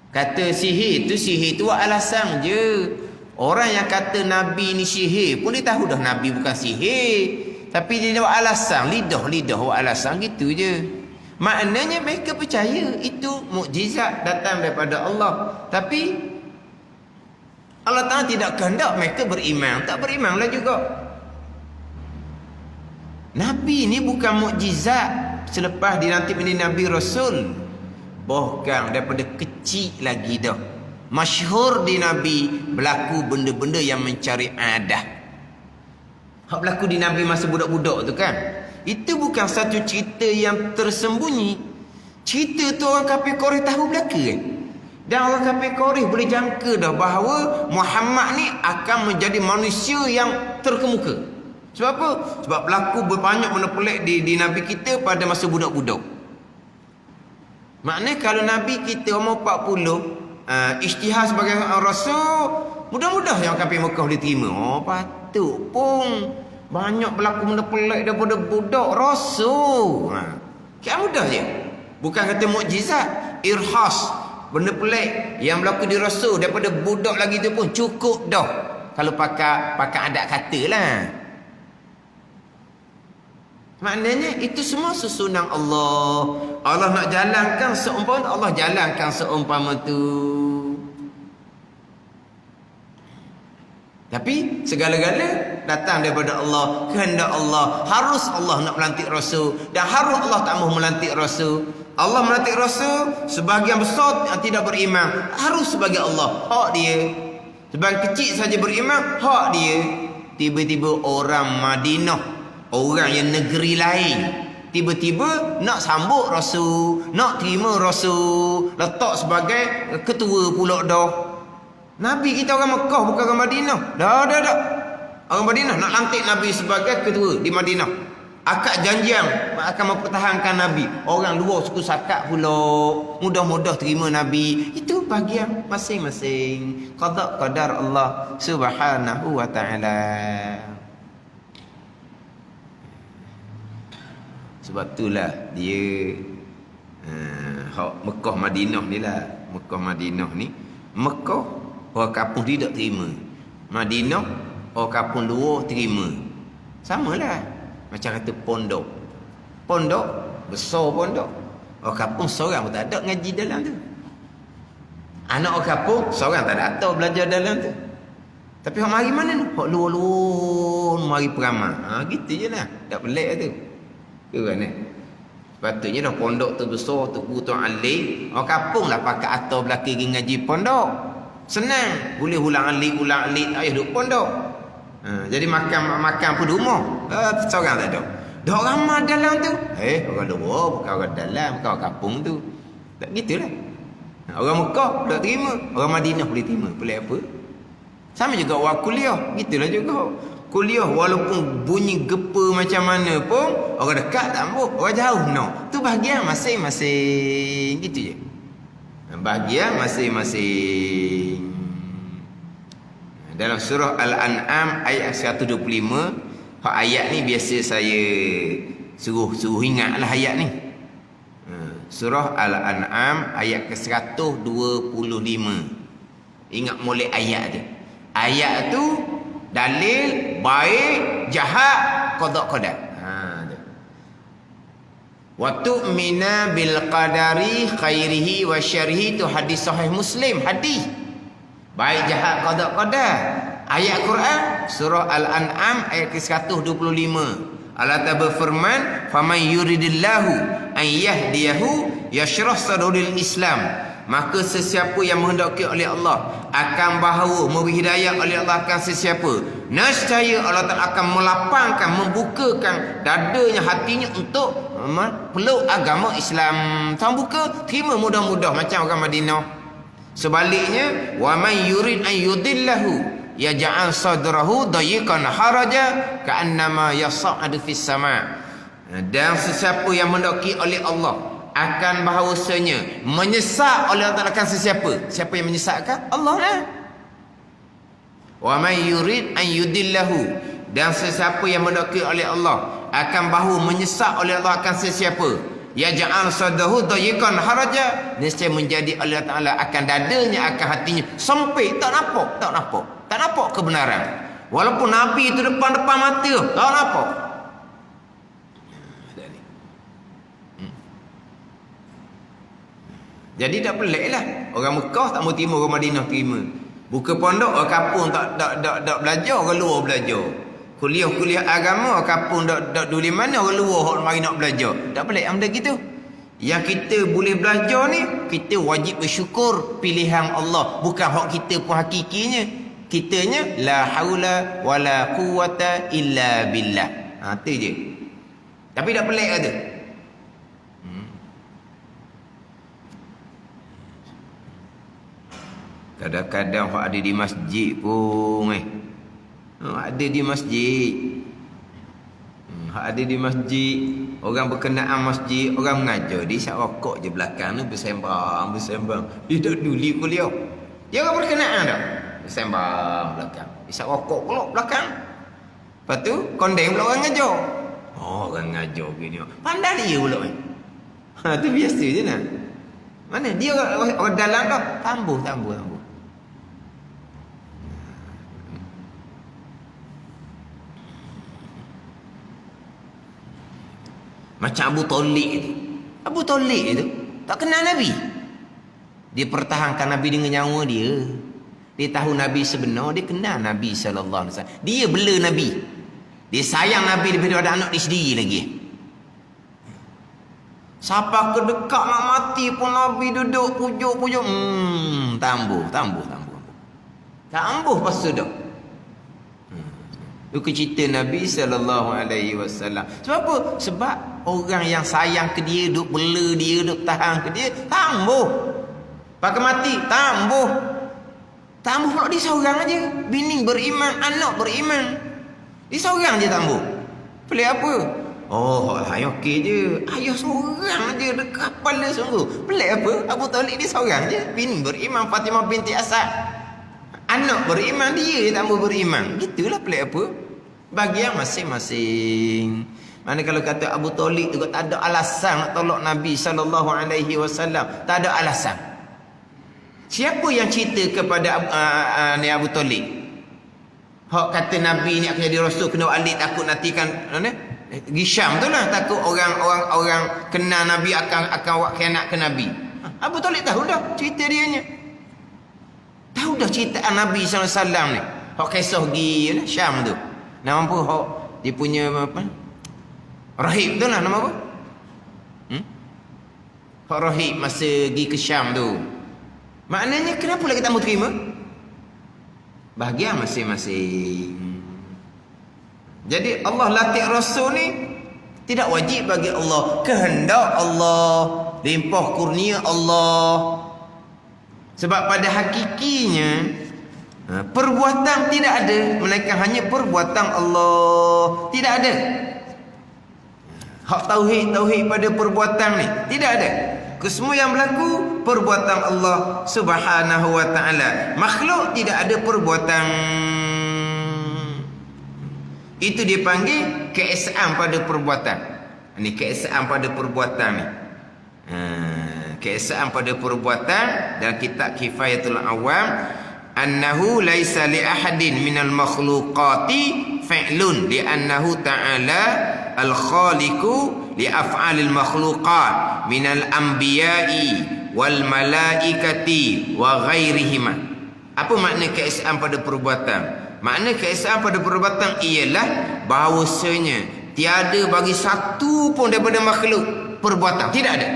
S1: Kata sihir tu alasan je. Orang yang kata Nabi ni sihir pun dia tahu dah Nabi bukan sihir. Tapi dia buat alasan, lidah buat alasan gitu je. Maknanya mereka percaya itu mukjizat datang daripada Allah. Tapi Allah Ta'ala tidak kehendak mereka beriman. Tak berimanlah juga. Nabi ni bukan mukjizat selepas dilantik menjadi Nabi Rasul. Bahkan daripada kecil lagi dah masyhur di Nabi berlaku benda-benda yang mencari adah. Hak berlaku di Nabi masa budak-budak tu kan, itu bukan satu cerita yang tersembunyi. Cerita tu orang kafir Quraisy tahu belaka kan. Dan orang kafir Quraisy boleh jangka dah bahawa Muhammad ni akan menjadi manusia yang terkemuka. Sebab apa? Sebab berlaku berbanyak benda pelik di Nabi kita pada masa budak-budak. Maknanya kalau Nabi kita umur 40, isytihar sebagai Rasul, mudah-mudah yang kafir Mekah boleh terima. Oh patut pun banyak berlaku benda pelik daripada budak Rasul. Kian mudah je. Bukan kata mukjizat, irhas, benda pelik yang berlaku di Rasul daripada budak lagi tu pun cukup dah. Kalau pakai adat kata lah. Maknanya itu semua susunan Allah. Allah nak jalankan seumpama, Allah jalankan seumpama tu. Tapi segala-gala datang daripada Allah, kehendak Allah. Harus Allah nak melantik Rasul, dan harus Allah tak mahu melantik Rasul. Allah melantik Rasul, sebahagian besar yang tidak beriman, harus sebagai Allah, hak dia. Sebahagian kecil saja beriman, hak dia. Tiba-tiba orang Madinah, orang yang negeri lain, tiba-tiba nak sambut Rasul, nak terima Rasul, letak sebagai ketua pula dah. Nabi kita orang Mekah, bukan orang Madinah. Dah. Orang Madinah nak lantik Nabi sebagai ketua di Madinah. Akad janjian akan mempertahankan Nabi. Orang luar suku sakat pula, mudah-mudah terima Nabi. Itu bahagian masing-masing. Qada qadar Allah Subhanahu wa ta'ala. Sebab itulah dia Mekah Madinah ni lah. Mekah Madinah ni, Mekah orang kampung tidak terima, Madinah orang kampung luar terima. Samalah macam kata pondok besar, pondok orang kampung seorang pun tak ada ngaji dalam tu. Anak orang kampung seorang tak ada tahu belajar dalam tu. Tapi orang mari mana ni? Orang luar mari peramal. Gitu je lah. Tak pelik tu. Kan? Sepatutnya dah pondok tu besar, tu guru tu alim, orang kampung lah pakai atas belakang pergi ngaji pondok. Senang, boleh ulang alik ayah duduk pondok. Jadi makan pun di rumah. Seorang tak ada. Dah orang ramai dalam tu. Orang luar bukan orang dalam, bukan orang kampung tu. Tak gitulah. Orang Mekah tak terima, orang Madinah boleh terima. Pelik apa? Sama juga orang kuliah, gitulah juga. Kuliah walaupun bunyi gepa macam mana pun, orang dekat tak mampu, orang jauh no. Tu bahagian masing-masing. Gitu je. Bahagian masing-masing. Dalam surah Al-An'am ayat 125, ayat ni biasa saya suruh ingatlah ayat ni. Surah Al-An'am ayat ke-125. Ingat mulai ayat tu. Ayat tu dalil baik, jahat, qada. Wa tu'mina bil qadari khairihi wa syarrihi, tu hadis sahih Muslim, hadis. Baik, jahat, qada. Ayat Quran surah Al-An'am ayat ke-125. Allah Ta'ala berfirman, "Faman yuridillahu an yahdiyahu yashrah sadrul Islam maka sesiapa yang menghendaki oleh Allah akan bahawa memberi hidayah oleh Allah akan sesiapa, nescaya Allah Ta'ala akan melapangkan, membukakan dadanya, hatinya untuk peluk agama Islam. Tuan buka, terima mudah-mudah macam orang Madinah. Sebaliknya, wa man yurid an yudillahu yaj'al sadrahu dayiqan haraja ka'annama yas'adu fis sama'. Dan sesiapa yang mendaki oleh Allah akan bahawasanya menyesak oleh Allah akan sesiapa. Siapa yang menyesakkan? Allah lah. Wa man yurid an yudillahu, dan sesiapa yang mendaki oleh Allah akan bahawa menyesak oleh Allah akan sesiapa, yaj'al sadrahu dayiqan haraja, nescaya menjadi Allah Ta'ala akan dadanya, akan hatinya sempit, tak nampak kebenaran. Walaupun Nabi itu depan-depan mata, tak nampak. Jadi tak pelik lah. Orang Mekah tak mau terima, orang Madinah terima. Buka pondok, orang kampung tak belajar, orang luar belajar. Kuliah agama, orang kampung tak duli mana, orang luar orang mari nak belajar. Tak pelik benda gitu. Yang kita boleh belajar ni, kita wajib bersyukur pilihan Allah. Bukan hak kita pun hakikinya. Kitanya la haula wala quwata illa billah. Itu je. Tapi tak pelik kata. Kadang-kadang hak ada di masjid pun ada di masjid. Hak ada di masjid, orang berkenaan masjid, orang mengajar, dia isap rokok je belakang ni, bersembang. Dia tak duli kuliah. Dia orang berkenaan dah. Bersembang belakang. Isap rokok pula belakang. Lepas tu kondeng pula orang ngajar. Orang ngajar gini. Pandai dia pula ni. Tu biasa je nak. Mana dia orang dalam dah tambuh. Macam Abu Talib itu tak kenal Nabi. Dia pertahankan Nabi dengan nyawa dia. Dia tahu Nabi sebenar, dia kenal Nabi sallallahu alaihi wasallam. Dia bela Nabi. Dia sayang Nabi daripada anak dia sendiri lagi. Siapa kedekat nak mati pun Nabi duduk pujuk. Tambuh. Tambuh pas sudah. Itu cerita Nabi sallallahu alaihi wasallam. Sebab apa? Sebab orang yang sayang ke dia, duk bela dia, duk tahan ke dia, tambuh. Pakai mati, tambuh pula dia seorang aja. Bini beriman, anak beriman. Dia seorang je tambuh. Pelik apa? Ayah okey je. Ayah seorang je dekat kepala sungguh. Pelik apa? Abu Talib dia seorang je. Bini beriman, Fatimah binti Asad. Anak beriman, dia tambah beriman. Gitulah pelik apa? Bagi yang masing-masing. Mana kalau kata Abu Talib tu tak ada alasan nak tolak Nabi sallallahu alaihi wasallam, tak ada alasan. Siapa yang cerita kepada ni Abu Talib? Hak kata Nabi ni akan jadi rasul, kena alik, takut nanti kan Gisham tu lah, takut orang kenal Nabi akan buat khianat ke Nabi. Abu Talib tahu dah cerita dia nya. Tahu dah ceritaan Nabi sallallahu alaihi wasallam ni. Hak kisah pergi Syam tu. Nama apa hak dia punya apa? Rahib tu lah nama apa? Hak rahib masa pergi ke Syam tu. Maknanya kenapa lagi tak mau terima? Bahagian masing-masing. Jadi Allah latih Rasul ni tidak wajib bagi Allah. Kehendak Allah, limpah kurnia Allah. Sebab pada hakikinya perbuatan tidak ada, melainkan hanya perbuatan Allah. Tidak ada hak tauhid pada perbuatan ni, tidak ada. Kesemua yang berlaku perbuatan Allah Subhanahu wa taala. Makhluk tidak ada perbuatan. Itu dipanggil keesaan pada perbuatan. Ini keesaan pada perbuatan ni. Keesaan pada perbuatan dalam kitab Kifayatul Awam, annahu laisa li ahadin minal makhluqati fi'lun li annahu ta'ala al-khaliqu li af'alil makhluqat minal anbiya'i wal malaikati wa ghairihima. Apa makna keesaan pada perbuatan? Makna keesaan pada perbuatan ialah bahawasanya tiada bagi satu pun daripada makhluk perbuatan, tidak ada.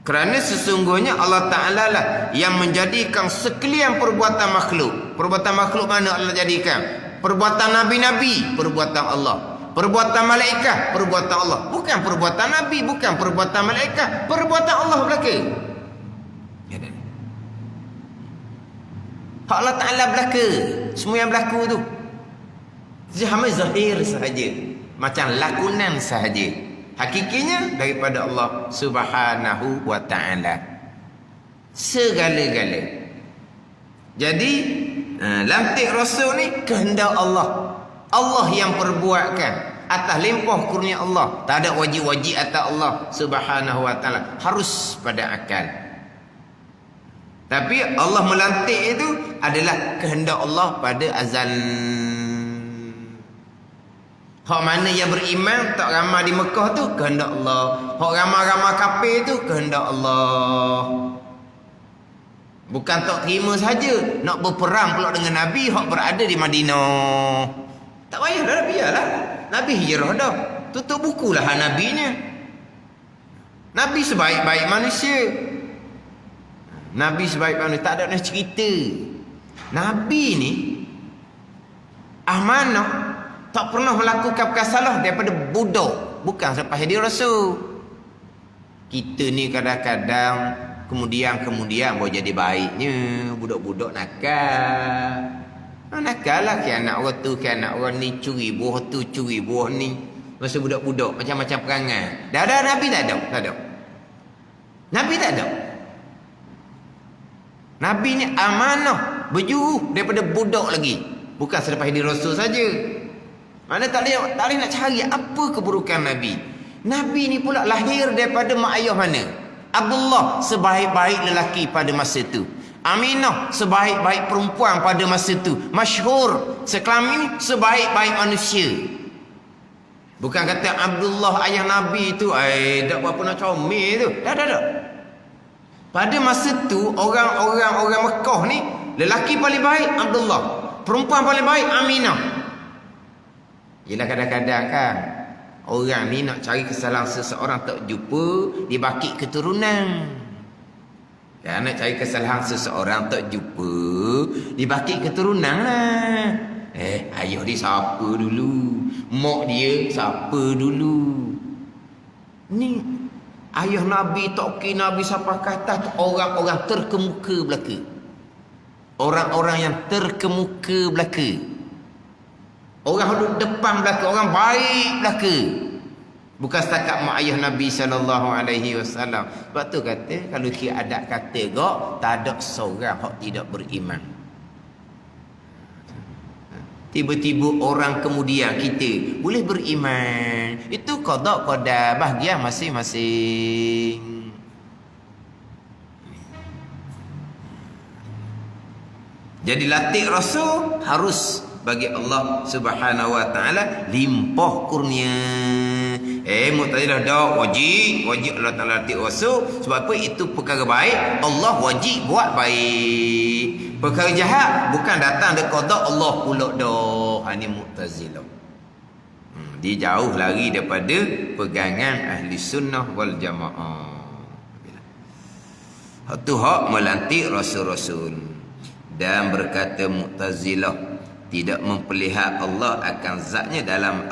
S1: Kerana sesungguhnya Allah Ta'ala lah yang menjadikan sekalian perbuatan makhluk. Perbuatan makhluk mana Allah jadikan? Perbuatan Nabi-Nabi, perbuatan Allah. Perbuatan malaikat, perbuatan Allah. Bukan perbuatan Nabi, bukan perbuatan malaikat, perbuatan Allah belaka. Hak Allah Ta'ala belaka. Semua yang berlaku tu hanya zahir sahaja, macam lakonan sahaja. Hakikinya daripada Allah Subhanahu wa Ta'ala segala-gala. Jadi lantik Rasul ni kehendak Allah. Allah yang perbuatkan atas limpah kurnia Allah. Tak ada wajib-wajib atas Allah Subhanahu wa Ta'ala. Harus pada akal. Tapi Allah melantik itu adalah kehendak Allah pada azal. Hak mana yang beriman tak ramai di Mekah tu kehendak Allah. Hak ramai-ramai kafir tu kehendak Allah. Bukan tak terima saja, nak berperang pula dengan Nabi hak berada di Madinah. Tak payah dah, biarlah. Nabi hijrah dah. Tutup bukulah nabinya. Nabi sebaik-baik manusia. Nabi sebaik manusia, tak ada nak cerita. Nabi ni amanah, tak pernah melakukan perkara daripada budak, bukan selepas jadi Rasul. Kita ni kadang-kadang kemudian boleh jadi baiknya. Budak-budak nakal. Nakal lah ke anak orang tu, ke anak orang ni, curi buah tu, curi buah ni. Masa budak-budak macam-macam perangai. Dah Nabi tak ada. Nabi tak ada. Nabi ni amanah, berjuru daripada budak lagi. Bukan selepas jadi Rasul saja. Mana tak boleh nak cari apa keburukan Nabi. Nabi ni pula lahir daripada mak ayah mana? Abdullah, sebaik-baik lelaki pada masa itu. Aminah, sebaik-baik perempuan pada masa itu. Masyhur sekelamin sebaik-baik manusia. Bukan kata Abdullah ayah Nabi tu, tak apa nak comel tu. Dah. Pada masa tu orang Mekah ni, lelaki paling baik Abdullah, perempuan paling baik Aminah. Yelah kadang-kadang kan orang ni nak cari kesalahan seseorang tak jumpa, dia bakit keturunan. Ya, nak cari kesalahan seseorang tak jumpa, dia bakit keturunan lah. Ayah dia siapa dulu? Mak dia siapa dulu? Ni ayah Nabi, toki Nabi siapa kata orang-orang terkemuka belaka. Orang-orang yang terkemuka belaka. Orang duduk depan belaka, orang baik belaka. Bukan setakat mak ayah Nabi SAW. Sebab tu kata, kalau kira adat kata gak, tak ada seorang yang tidak beriman. Tiba-tiba orang kemudian kita boleh beriman. Itu qada qadar bahagian masing-masing. Jadi latih Rasul harus bagi Allah Subhanahu wa Ta'ala limpah kurnia. Mu'tazilah dah wajib Allah Ta'ala latih Rasul. Sebab apa? Itu perkara baik, Allah wajib buat baik. Perkara jahat bukan datang dari qada Allah pula dah. Ini Mu'tazilah. Dia jauh lari daripada pegangan ahli sunnah wal jamaah. Itu hak melantik Rasul-Rasul. Dan berkata Mu'tazilah tidak memperlihat Allah akan zatnya dalam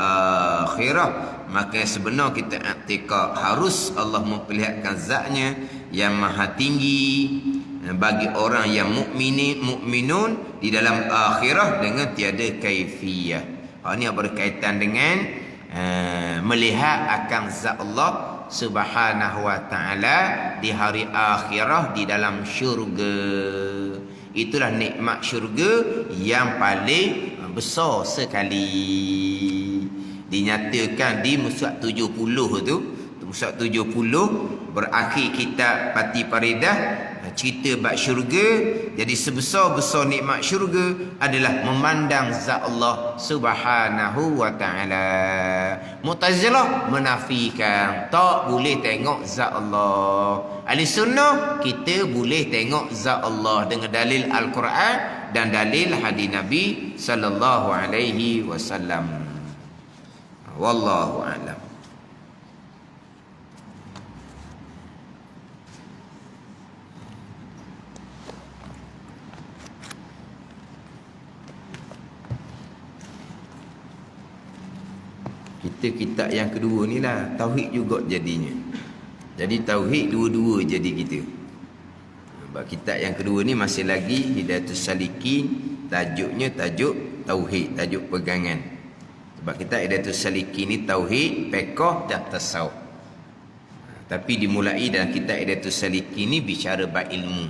S1: akhirah. Maka sebenar kita i'tikad harus Allah memperlihatkan zatnya yang maha tinggi bagi orang yang mukminun di dalam akhirah dengan tiada kaifiyah. Ini berkaitan dengan melihat akan zat Allah Subhanahu wa Ta'ala di hari akhirah di dalam syurga. Itulah nikmat syurga yang paling besar sekali. Dinyatakan di Musyaf 70 tu. Musyaf 70 berakhir kitab Pati Paridah, cerita bab syurga. Jadi sebesar-besar nikmat syurga adalah memandang zat Allah Subhanahu wa Ta'ala. Mu'tazilah menafikan tak boleh tengok zat Allah. Ahli sunnah kita boleh tengok zat Allah dengan dalil Al-Quran dan dalil hadis Nabi sallallahu alaihi wasallam. Wallahu a'lam. Kitab yang kedua ni lah tauhid juga jadinya. Jadi tauhid dua-dua jadi kita. Sebab kitab yang kedua ni masih lagi Hidayatus Salikin, tajuknya tajuk tauhid, tajuk pegangan. Sebab kitab Hidayatus Salikin ni tauhid, fiqh dan tasawuf. Tapi dimulai dalam kitab Hidayatus Salikin ni bicara bab ilmu.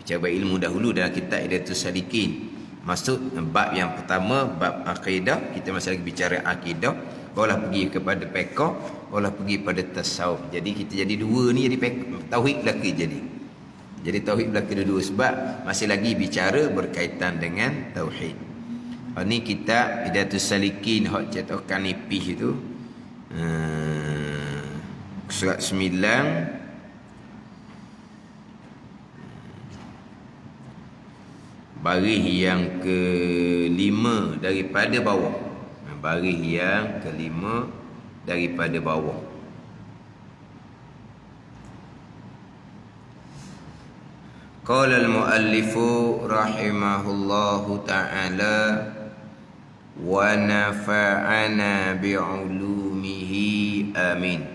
S1: Bicara bab ilmu dahulu dalam kitab Hidayatus Salikin. Maksud bab yang pertama bab akidah, kita masih lagi bicara akidah, barulah pergi kepada fiqh, barulah pergi pada tasawuf. Jadi kita jadi dua ni, jadi tauhid belaka jadi. Jadi tauhid belaka dua-dua sebab masih lagi bicara berkaitan dengan tauhid. Ini kitab Hidayatus Salikin hak cetakan nipis itu. Surat 9 baris yang ke-5 daripada bawah. Baris yang ke-5 daripada bawah. Qala al-muallifu rahimahullahu ta'ala wa nafa'ana bi'ulumihi amin.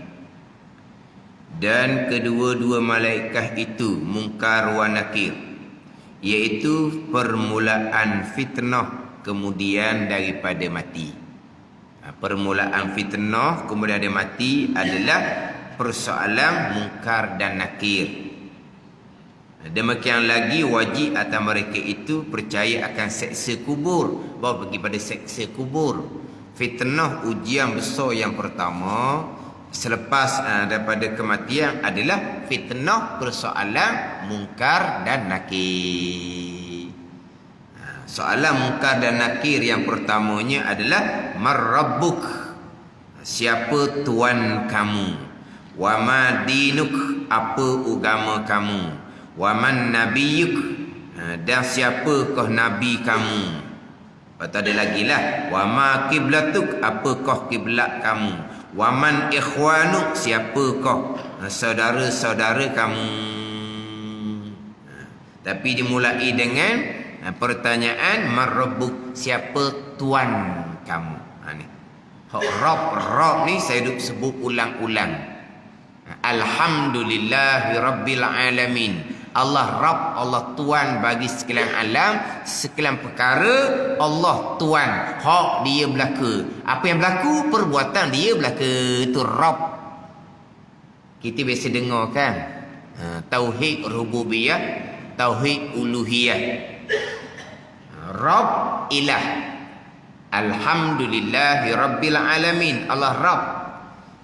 S1: Dan kedua-dua malaikat itu Munkar wa Nakir, iaitu permulaan fitnah kemudian daripada mati. Permulaan fitnah kemudian daripada mati adalah persoalan Munkar dan Nakir. Demikian lagi wajib atas mereka itu percaya akan seksa kubur. Bawa pergi pada seksa kubur. Fitnah ujian besar yang pertama selepas daripada kematian adalah fitnah persoalan Munkar dan Nakir. Soalan Munkar dan Nakir yang pertamanya adalah Mar-Rabbuk, siapa Tuhan kamu? Wa ma dinuk, apa agama kamu? Wa man nabiyyuk, dan siapakah nabi kamu? Lepas ada lagi lah, wa ma qiblatuk, apakah kiblat kamu? Wa man ikhwanuk, siapakah saudara-saudara kamu? Tapi dimulai dengan pertanyaan Mar-Rabbuk, siapa Tuhan kamu? Ni Rabb ni saya duk sebut ulang-ulang. Alhamdulillahi Rabbil Alamin. Allah Rabb, Allah Tuhan bagi sekalian alam, sekalian perkara. Allah Tuhan, hak dia belaka. Apa yang berlaku, perbuatan dia belaka. Itu Rabb. Kita biasa dengar kan, tauhid rububiyah, tauhid uluhiyah. Rabb, ilah. Alhamdulillahi Rabbil Alamin. Allah Rabb.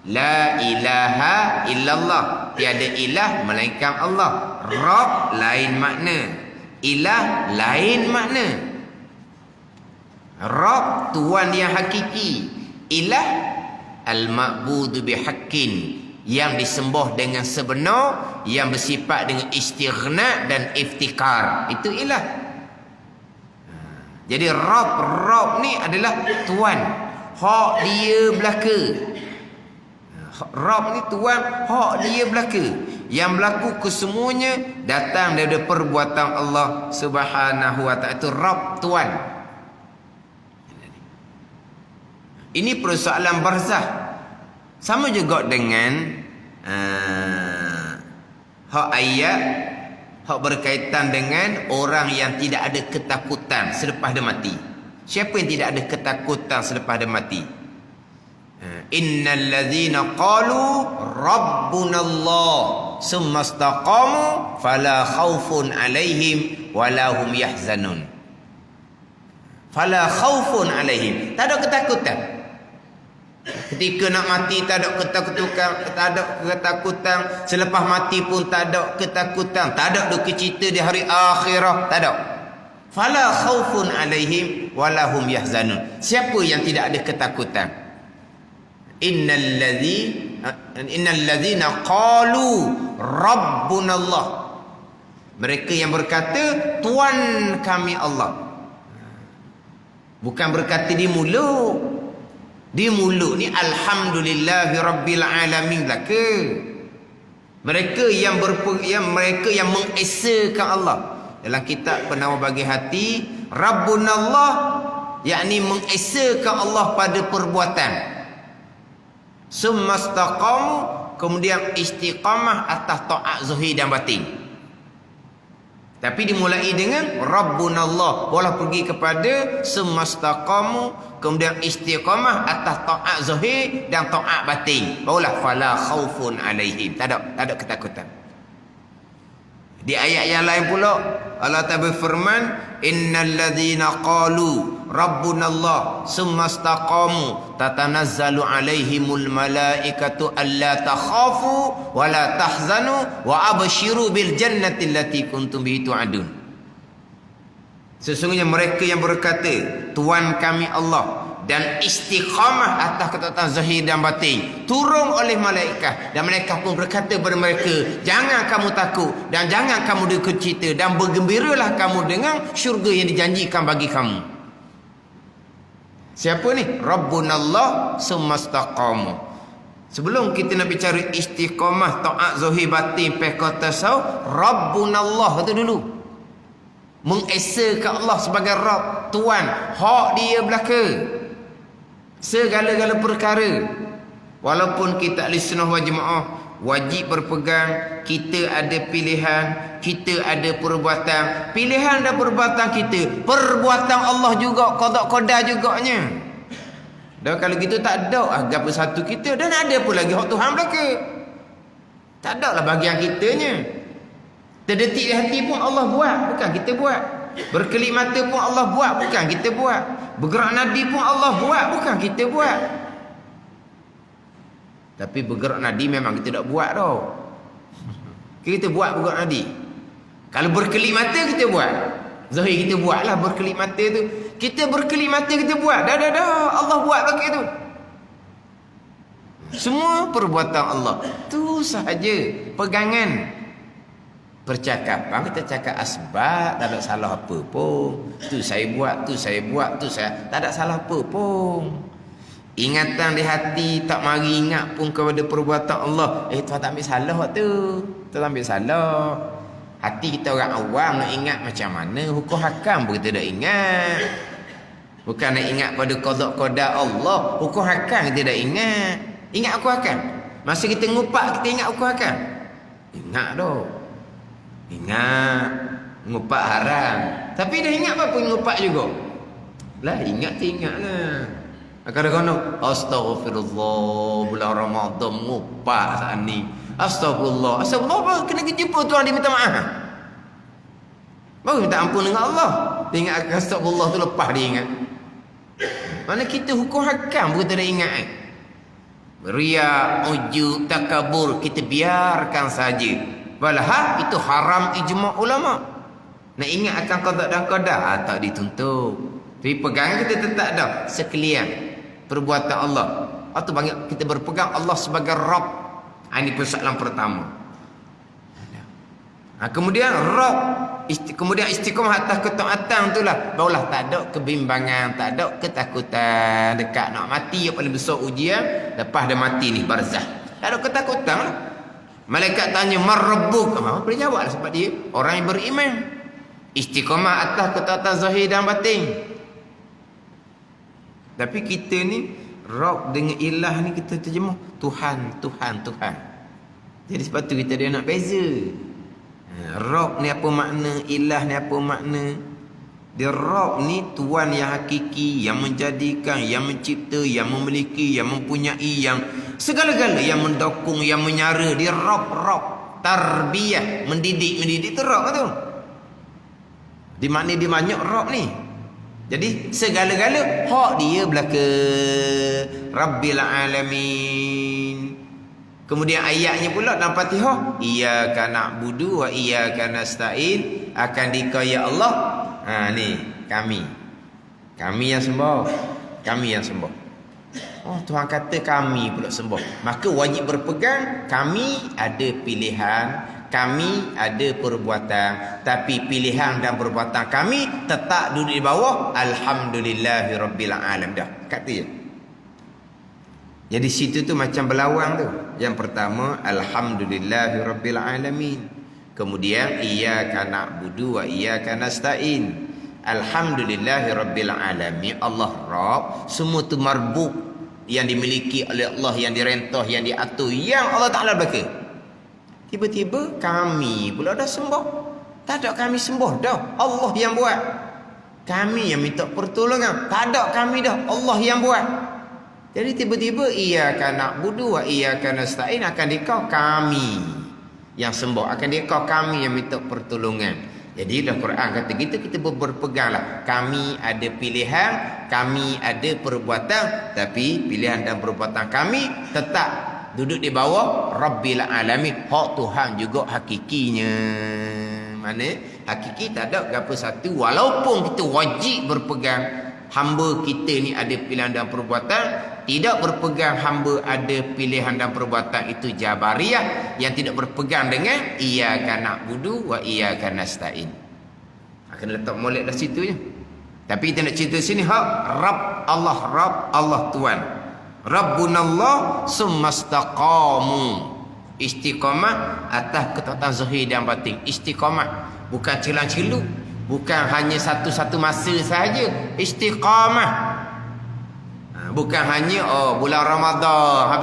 S1: La ilaha illallah, tiada ilah melainkan Allah. Rabb lain makna, ilah lain makna. Rabb Tuhan yang hakiki, ilah al-ma'budu bihaqqin, yang disembah dengan sebenar, yang bersifat dengan istighna dan iftikar. Itu ilah. Jadi Rabb ni adalah Tuhan, hak dia belaka. Rabb ni Tuhan, hak dia belaka. Yang berlaku kesemuanya datang daripada perbuatan Allah Subhanahu wa ta'ala. Itu Rabb, Tuhan. Ini persoalan barzah. Sama juga dengan hak ayat, hak berkaitan dengan orang yang tidak ada ketakutan selepas dia mati. Siapa yang tidak ada ketakutan selepas dia mati? Innal ladzina qalu rabbunallah summa istaqamu fala khaufun alaihim wala hum yahzanun. Fala khaufun alaihim, tak ada ketakutan. Ketika nak mati tak ada ketakutan, tak ada ketakutan. Selepas mati pun tak ada ketakutan. Tak ada duka cita di hari akhirat, tak ada. Fala khaufun alaihim wala hum yahzanun. Siapa yang tidak ada ketakutan? Innal ladzina qalu rabbunallah, mereka yang berkata Tuhan kami Allah. Bukan berkata di mulut. Di mulut ni alhamdulillahi rabbil alamin belaka. Mereka yang mereka yang mengesakan Allah. Dalam kitab Penawar Bagi Hati, rabbunallah yakni mengesakan Allah pada perbuatan. Summastaqamu, kemudian istiqamah atas taat zahir dan batin. Tapi dimulai dengan Rabbunallah, boleh pergi kepada summastaqamu, kemudian istiqamah atas taat zahir dan taat batin. Barulah fala khaufun alaihim, tak ada ketakutan. Di ayat yang lain pula Allah Ta'ala berfirman, innal ladzina qalu rabbunallah summastaqamu tatanazzalu alaihimul malaikatu alla takhafu wa la tahzanu wa abshiru bil jannati allati kuntum bihi tu'adun. Sesungguhnya mereka yang berkata Tuhan kami Allah, dan istiqamah atas ketaatan zahir dan batin, turun oleh malaikat, dan mereka pun berkata kepada mereka, jangan kamu takut dan jangan kamu dukacita, dan bergembiralah kamu dengan syurga yang dijanjikan bagi kamu. Siapa ni? Rabbunallah summastaqamu. Sebelum kita nak bicara istiqamah taat zahir batin pekah tasawuf, Rabbunallah tu dulu. Mengesakan Allah sebagai Rabb, Tuhan, hak dia belaka segala-gala perkara. Walaupun kita ahli sunnah wal jemaah wajib berpegang, kita ada pilihan, kita ada perbuatan. Pilihan dan perbuatan kita, perbuatan Allah juga, qada juganya. Dan kalau gitu tak ada agama satu kita, dan ada pun lagi hak Tuhan belaka. Tak ada lah bahagian kitanya. Terdetik di hati pun Allah buat, bukan kita buat. Berkelip mata pun Allah buat, bukan kita buat. Bergerak nadi pun Allah buat, bukan kita buat. Tapi bergerak nadi memang kita tak buat tau. Kita buat bergerak nadi. Kalau berkelip mata kita buat, zahir kita buat lah berkelip mata tu. Kita berkelip mata kita buat, dah Allah buat pakai tu. Semua perbuatan Allah tu sahaja pegangan. Percakapan kita cakap asbab, tak ada salah apa pun. Tu saya buat, tu saya buat, tu saya, tak ada salah apa pun. Ingatan di hati tak mari ingat pun kepada perbuatan Allah. Tuan tak ambil salah tu. Tuan ambil salah. Hati kita orang awam nak ingat macam mana hukum hakam pun kita dah ingat. Bukan nak ingat pada qada Allah, hukum hakam kita dah ingat. Ingat hukum hakam. Masa kita ngupak kita ingat hukum hakam. Ingat dah. Ingat ngupak haram, tapi dah ingat apa pun ngupak juga. Lah ingat lah. Kadang-kadang astagfirullah bulan Ramadan ngupak saat ni. Astagfirullah apa kena jumpa Tuhan dia minta maaf. Baru minta ampun dengan Allah. Dia ingat astagfirullah tu lepas dia ingat. Mana kita hukum hakam pun kita dah ingat. Riya, ujub, takabur kita biarkan saja. Walah itu haram ijma' ulama. Nak ingat akan qada dan qadar tak dituntut. Tapi pegangan kita tetap dah sekalian perbuatan Allah. Atau banyak kita berpegang Allah sebagai Rabb. Ini persoalan pertama. Kemudian Rabb, kemudian istiqamah atas ketaatan itulah. Barulah tak ada kebimbangan, tak ada ketakutan. Dekat nak mati yang paling besar ujian, lepas dah mati ni barzah. Tak ada ketakutan lah. Malaikat tanya mar rabbuk, boleh jawab lah sebab dia orang yang beriman. Istiqamah atas ketaatan zahir dan batin. Tapi kita ni Rabb dengan ilah ni kita terjemah Tuhan. Jadi sebab tu kita dia nak beza. Rabb ni apa makna, ilah ni apa makna. Dia Rabb ni Tuhan yang hakiki, yang menjadikan, yang mencipta, yang memiliki, yang mempunyai, yang segala-gala, yang mendukung, yang menyara. Dia Rabb. Tarbiyah, mendidik tu Rabb tu. Di mana dia banyak Rabb ni. Jadi segala-gala hak dia belaka. Rabbil alamin. Kemudian ayatnya pula dalam Fatihah, iyyaka na'budu wa iyyaka nasta'in, akan dikaya Allah. Ni kami yang sembah, Tuhan kata kami pula sembah, maka wajib berpegang. Kami ada pilihan, kami ada perbuatan, tapi pilihan dan perbuatan kami tetap duduk di bawah alhamdulillahirabbil alamin. Dah kata je. Jadi situ tu macam berlawang tu. Yang pertama alhamdulillahirabbil alamin. Kemudian iyyaka na'budu wa iyyaka nasta'in. Alhamdulillahirabbil alamin. Allah Rabb, semua tu marbuk. yang dimiliki oleh Allah, yang direntah, yang diatur, yang Allah Ta'ala belaka. Tiba-tiba kami pula dah sembah. Tak ada kami sembah dah, Allah yang buat. Kami yang minta pertolongan, tak ada kami dah, Allah yang buat. Jadi tiba-tiba iyyaka na'budu wa iyyaka nasta'in akan dikau kami yang sembah, akan dikau kami yang minta pertolongan. Jadi dalam Quran kata kita berpeganglah. Kami ada pilihan, kami ada perbuatan, tapi pilihan dan perbuatan kami tetap duduk di bawah Rabbil Alamin. Hak Tuhan juga hakikinya. Mana hakiki tak ada apa satu, walaupun kita wajib berpegang hamba kita ni ada pilihan dan perbuatan, tidak berpegang hamba ada pilihan dan perbuatan, itu Jabariyah yang tidak berpegang dengan iyyaka na'budu wa iyyaka nasta'in. Akan letak molek dah situ je. Tapi kita nak cerita sini hak Rabb Allah Tuhan. Rabbunallah summastaqamu. Istiqamah atas ketaatan zahir dan batin. Istiqamah bukan celang-celuk, bukan hanya satu-satu masa sahaja. Istiqamah bukan hanya bulan Ramadan,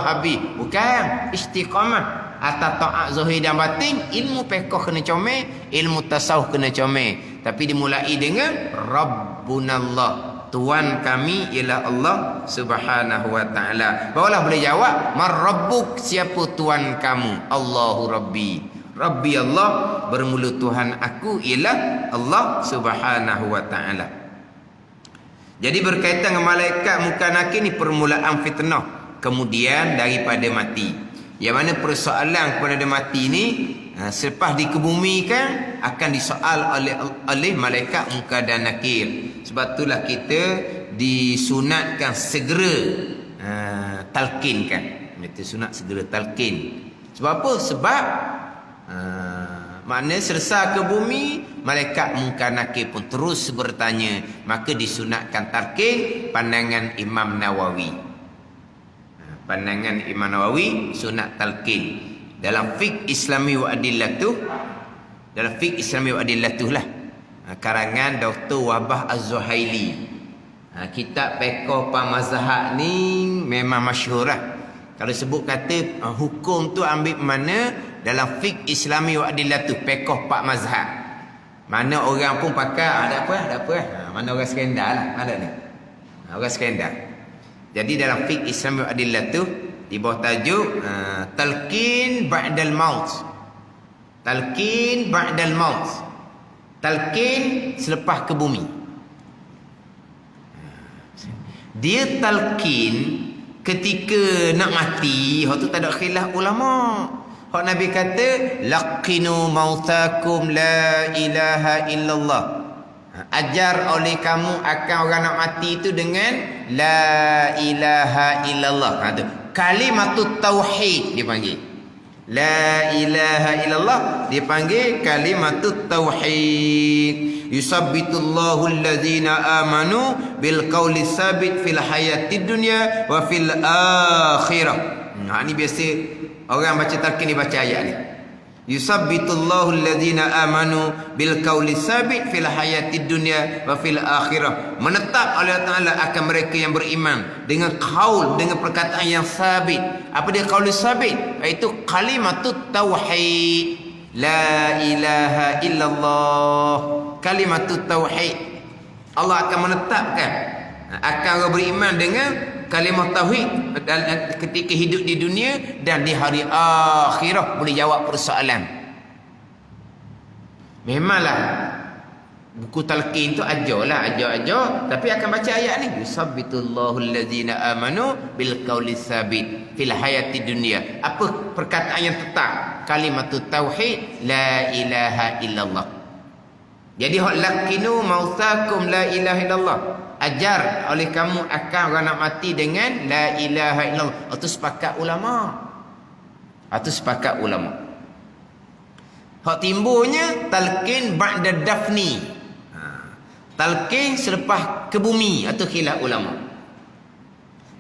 S1: habis. Bukan. Istiqamah atas taat zahir dan batin. Ilmu fiqh kena comel, ilmu tasawuf kena comel. Tapi dimulai dengan Rabbunallah. Tuhan kami ialah Allah Subhanahu wa taala. Barulah boleh jawab, "Man rabbuk?" Siapa Tuhan kamu? Allahu Rabbi. Rabbi Allah, bermula Tuhan aku ialah Allah Subhanahu wa taala. Jadi berkaitan dengan malaikat munkar nakir ni permulaan fitnah, kemudian daripada mati. Yang mana persoalan kepada mati ni selepas dikebumikan akan disoal oleh malaikat munkar dan nakir. Sebab itulah kita disunatkan segera talqinkan. Kita sunat segera talqin. Sebab apa? Sebab makna selesai ke bumi, malaikat munkar nakir pun terus bertanya. Maka disunatkan talqin pandangan Imam Nawawi. Pandangan Imam Nawawi sunat talqin. Dalam fiqh Islami wa adillatuh, dalam fiqh Islami wa adillatuh lah, karangan Dr. Wahbah Az-Zuhaili. Kitab fiqh mazhab ni memang masyhur lah. Kalau sebut kata hukum tu ambil mana dalam fiqh Islami wa adillatuh, fiqh mazhab. Mana orang pun pakai ada apa? Mana orang skandal lah, ada ni. Orang skandal. Jadi dalam fiqh Islami wa adillatuh di bawah tajuk talqin ba'dal maut. Talqin ba'dal maut. Talqin selepas ke bumi. Dia talqin ketika nak mati. Hak tu tak ada khilaf ulama. Hak Nabi kata laqinu mautakum la ilaha illallah. Ajar oleh kamu akan orang nak mati itu dengan la ilaha illallah. Tu kalimatut tauhid dipanggil. La ilaha illallah dipanggil kalimatut tauhid. Yusabbitullahu allazina amanu bil qawli sabit fil hayatid dunya wa fil akhirah. Ni biasa orang baca talqin ni baca ayat ni. Yusabbitullahu allazina amanu bil qawli sabit fil hayatid dunya wa fil akhirah. Menetap oleh Allah Taala akan mereka yang beriman dengan qaul, dengan perkataan yang sabit. Apa dia qaul sabit? Iaitu kalimatut tauhid. La ilaha illallah. Kalimatut tauhid. Allah akan menetapkan akan orang beriman dengan kalimah tauhid ketika hidup di dunia dan di hari akhirah. Boleh jawab persoalan. Memanglah buku talqin tu ajar, tapi akan baca ayat ni. Yusabbitullahu allazina amanu bil qawli sabit fil hayati dunya. Apa perkataan yang tetap? Kalimatut tauhid, la ilaha illallah. Jadi hak laqinu mautakum la ilaha illallah. Ajar oleh kamu akan orang nak mati dengan la ilaha illallah. Itu sepakat ulama. Hak timbulnya talqin ba'da dafni. Talqin selepas ke bumi atau khilaf ulama.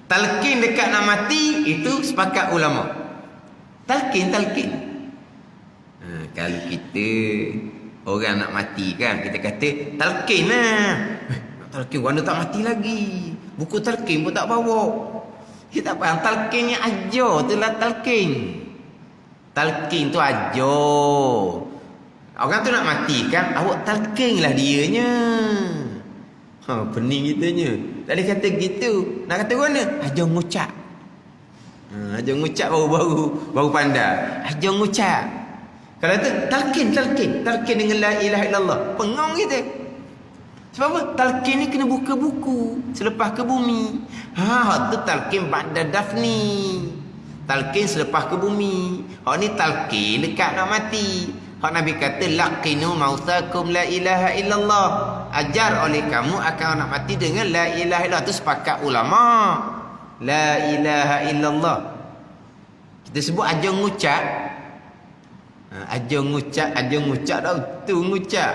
S1: Talqin dekat nak mati itu sepakat ulama. Talqin. Kalau kita orang nak mati kan, kita kata talqin lah. Talqin, wanda tak mati lagi. Buku talqin pun tak bawa. Kita tak faham. Talqin yang ajar tu lah talqin. Talqin tu ajar. Orang tu nak mati kan, awak talqin lah dianya. Pening kitanya. Tak boleh kata gitu. Nak kata mana? Ajar ngucap. Ajar ngucap baru pandai. Ajar ngucap. Kalau tu talqin dengan la ilaha illallah. Pengong kita. Sebab apa? Talqin ni kena buka buku selepas ke bumi. Tu talqin ba'da dafni. Talqin selepas ke bumi. Hak ni talqin dekat nak mati. Hak Nabi kata laqinu mautakum la ilaha illallah. Ajar oleh kamu akan nak mati dengan la ilaha illallah. Tu sepakat ulama. La ilaha illallah. Kita sebut ajar ngucap. Ajar ngucap dah tu ngucap.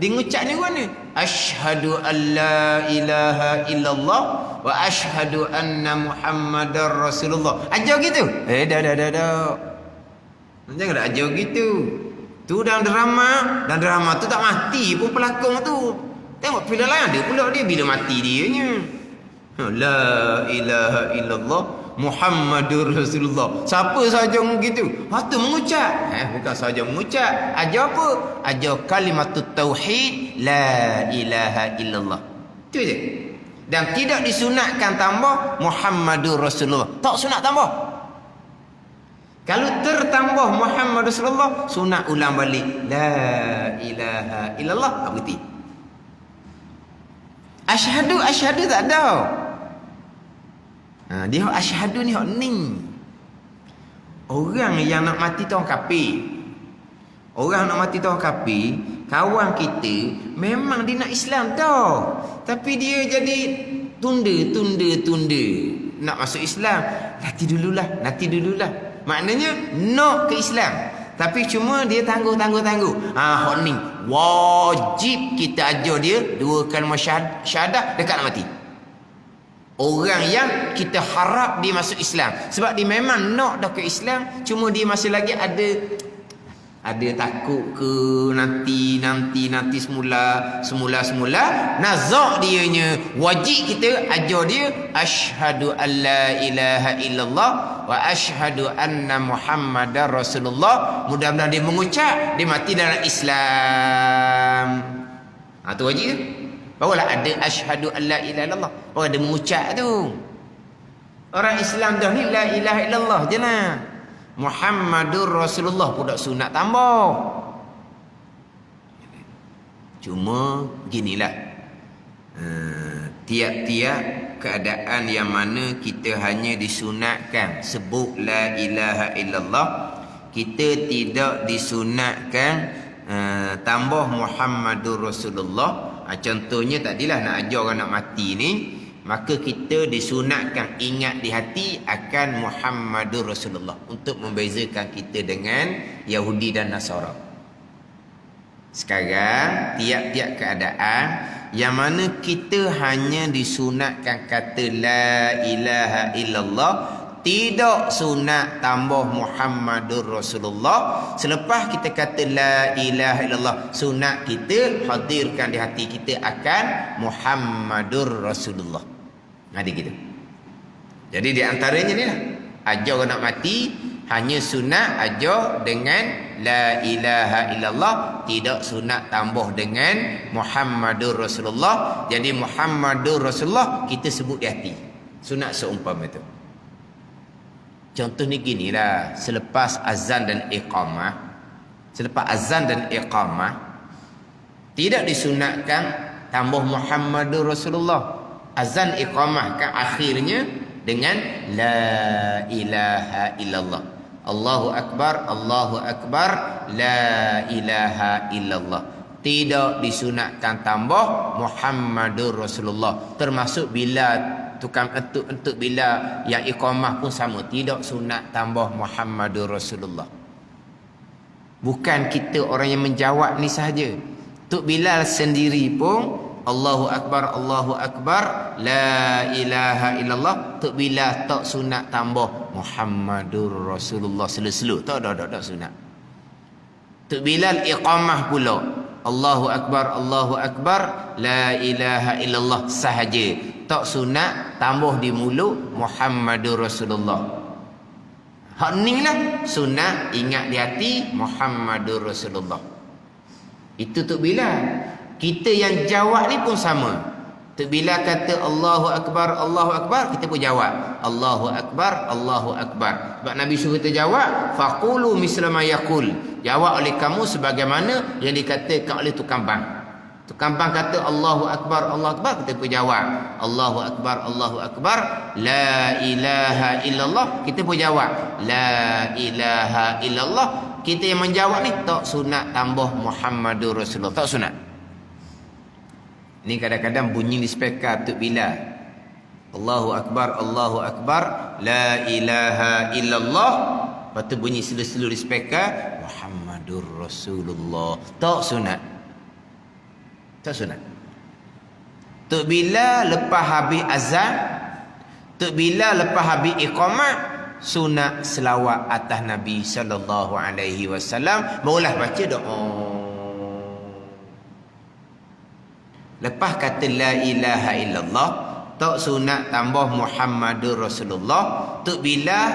S1: Dia ngucap ni mana? Asyhadu an la ilaha illallah wa asyhadu anna Muhammadar Rasulullah. Ajar gitu? Dah. Jangan dah ajar gitu. Tu dalam drama tu tak mati pun pelakon tu. Tengok filem lain ada pula dia bila mati dianya. La ilaha illallah Muhammadur Rasulullah. Siapa saja gitu? Tu mengucap. Bukan saja mengucap. Ajar apa? Ajar kalimatut tauhid la ilaha illallah. Tu je. Dan tidak disunatkan tambah Muhammadur Rasulullah. Tak sunat tambah. Kalau tertambah Muhammad Rasulullah, sunat ulang balik la ilaha illallah. Tak berhenti. Asyhadu tak ada. Dia asyhadu ni hak ni. Orang yang nak mati tu orang kafir. Orang nak mati tu orang kafir, kawan kita memang dia nak Islam dah. Tapi dia jadi tunda. Nak masuk Islam, nanti dululah. Maknanya nak ke Islam. Tapi cuma dia tangguh. Hak ni wajib kita ajar dia 2 kalimah syahadah dekat nak mati. Orang yang kita harap dia masuk Islam. Sebab dia memang nak dah ke Islam, cuma dia masih lagi ada takut ke nanti semula nazak dianya. Wajib kita ajar dia asyhadu alla ilaha illallah wa asyhadu anna Muhammadar Rasulullah. Mudah-mudahan dia mengucap, dia mati dalam Islam. Tu wajib ke? Barulah ada asyhadu alla ilaha illallah. Baru ada mengucap tu. Orang Islam dah ni la ilaha illallah je lah. Muhammadur Rasulullah pun tak sunat tambah. Cuma ginilah. Tiap-tiap keadaan yang mana kita hanya disunatkan sebut la ilaha illallah, kita tidak disunatkan tambah Muhammadur Rasulullah. Contohnya tadilah nak ajar orang nak mati ni, maka kita disunatkan ingat di hati akan Muhammadur Rasulullah untuk membezakan kita dengan Yahudi dan Nasara. Sekarang tiap-tiap keadaan yang mana kita hanya disunatkan kata la ilaha illallah, tidak sunat tambah Muhammadur Rasulullah. Selepas kita kata la ilaha illallah, sunat kita hadirkan di hati kita akan Muhammadur Rasulullah. Ada gitu. Jadi di antaranya ni lah, ajar orang nak mati hanya sunat ajar dengan la ilaha illallah, tidak sunat tambah dengan Muhammadur Rasulullah. Jadi Muhammadur Rasulullah kita sebut di hati. Sunat seumpama itu. Contoh ni ginilah, selepas azan dan iqamah, tidak disunatkan tambah Muhammadur Rasulullah. Azan iqamah kan akhirnya dengan la ilaha illallah. Allahu akbar, la ilaha illallah. Tidak disunatkan tambah Muhammadur Rasulullah. Termasuk bila tukang entuk bila yang iqamah pun sama, tidak sunat tambah Muhammadur Rasulullah. Bukan kita orang yang menjawab ni sahaja. Tok Bilal sendiri pun Allahu akbar, la ilaha illallah. Tok Bilal tak sunat tambah Muhammadur Rasulullah selu-selu. Tak sunat. Tok Bilal iqamah pula Allahu akbar, la ilaha illallah sahaja. Tak sunat tambah di mulut Muhammadur Rasulullah. Hak ni lah sunat, ingat di hati Muhammadur Rasulullah. Itu Tok Bilal. Kita yang jawab ni pun sama. Tok Bilal kata Allahu Akbar, Allahu Akbar, kita pun jawab Allahu Akbar, Allahu Akbar. Sebab Nabi suruh kita jawab, faqulu misla ma yaqul. Jawab oleh kamu sebagaimana yang dikatakan oleh tukang bang. Tukang bang kata Allahu Akbar, Allahu Akbar, kita pun jawab Allahu Akbar, Allahu Akbar, la ilaha illallah, kita pun jawab la ilaha illallah. Kita yang menjawab ni tak sunat tambah Muhammadur Rasulullah, tak sunat. Ni kadang-kadang bunyi di speaker Tok Bilal, Allahu Akbar, Allahu Akbar, la ilaha illallah. Lepas tu bunyi selu-selu di speaker Muhammadur Rasulullah, tak sunat. Tak sunat. Tok Bilal lepas habis azan, Tok Bilal lepas habis iqamah, sunat selawat atas Nabi sallallahu alaihi wasallam, barulah baca doa. Lepas kata la ilaha illallah, tak sunat tambah Muhammadur Rasulullah. Tok Bilal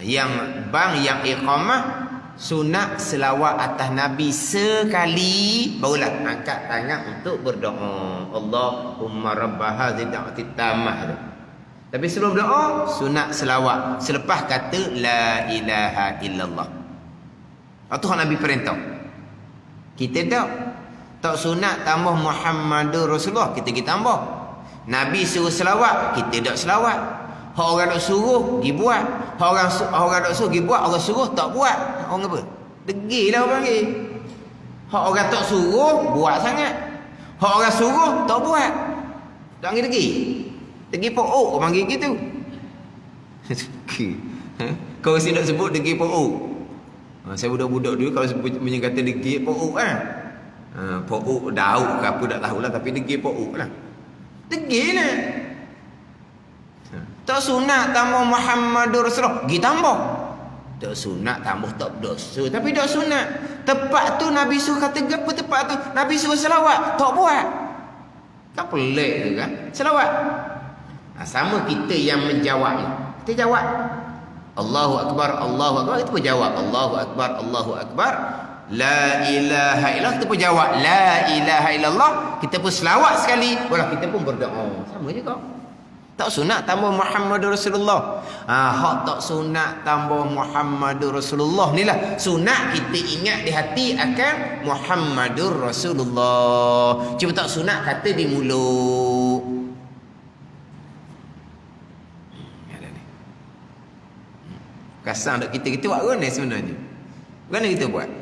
S1: yang bang yang iqamah, sunat selawat atas Nabi sekali, barulah angkat tangan untuk berdoa. Allahumma rabba hadhihi da'wati tammah. Tapi sebelum doa sunat selawat selepas kata la ilaha illallah. Itu hak Nabi perintah. Kita tak sunat tambah Muhammadur Rasulullah, kita tambah. Nabi suruh selawat, kita tak selawat. Hak orang nak suruh dibuat, hak orang nak suruh dibuat, orang suruh tak buat. Orang apa? Degilah orang panggil. Hak orang tak suruh buat sangat, hak orang suruh tak buat. Tak panggil degi. Degi pokok orang panggil gitu. Kau mesti nak sebut degi pokok. Saya budak-budak dulu kalau sebut kata degi pokok kan. Pokok daun ke apa tak tahulah, tapi degi pokok lah. Degi lah. Tak sunat tambah Muhammadur Rasulullah, pergi tambah. Tak sunat tambah tak berdosa, tapi tak sunat. Tepat tu Nabi suruh kata apa tepat tu? Nabi suruh selawat, tak buat. Kan pelik tu kan? Selawat. Sama kita yang menjawab ni. Kita jawab Allahu Akbar, Allahu Akbar, kita pun jawab Allahu Akbar, Allahu Akbar. La ilaha illallah, kita pun jawab la ilaha illallah. Kita pun selawat sekali, barulah kita pun berdoa. Sama juga. Tak sunat tambah Muhammadur Rasulullah. Hak tak sunat tambah Muhammadur Rasulullah ni lah sunat kita ingat di hati akan Muhammadur Rasulullah. Cuma tak sunat kata di mulut. Kasar tak kita buat kan sebenarnya. Mana kita buat?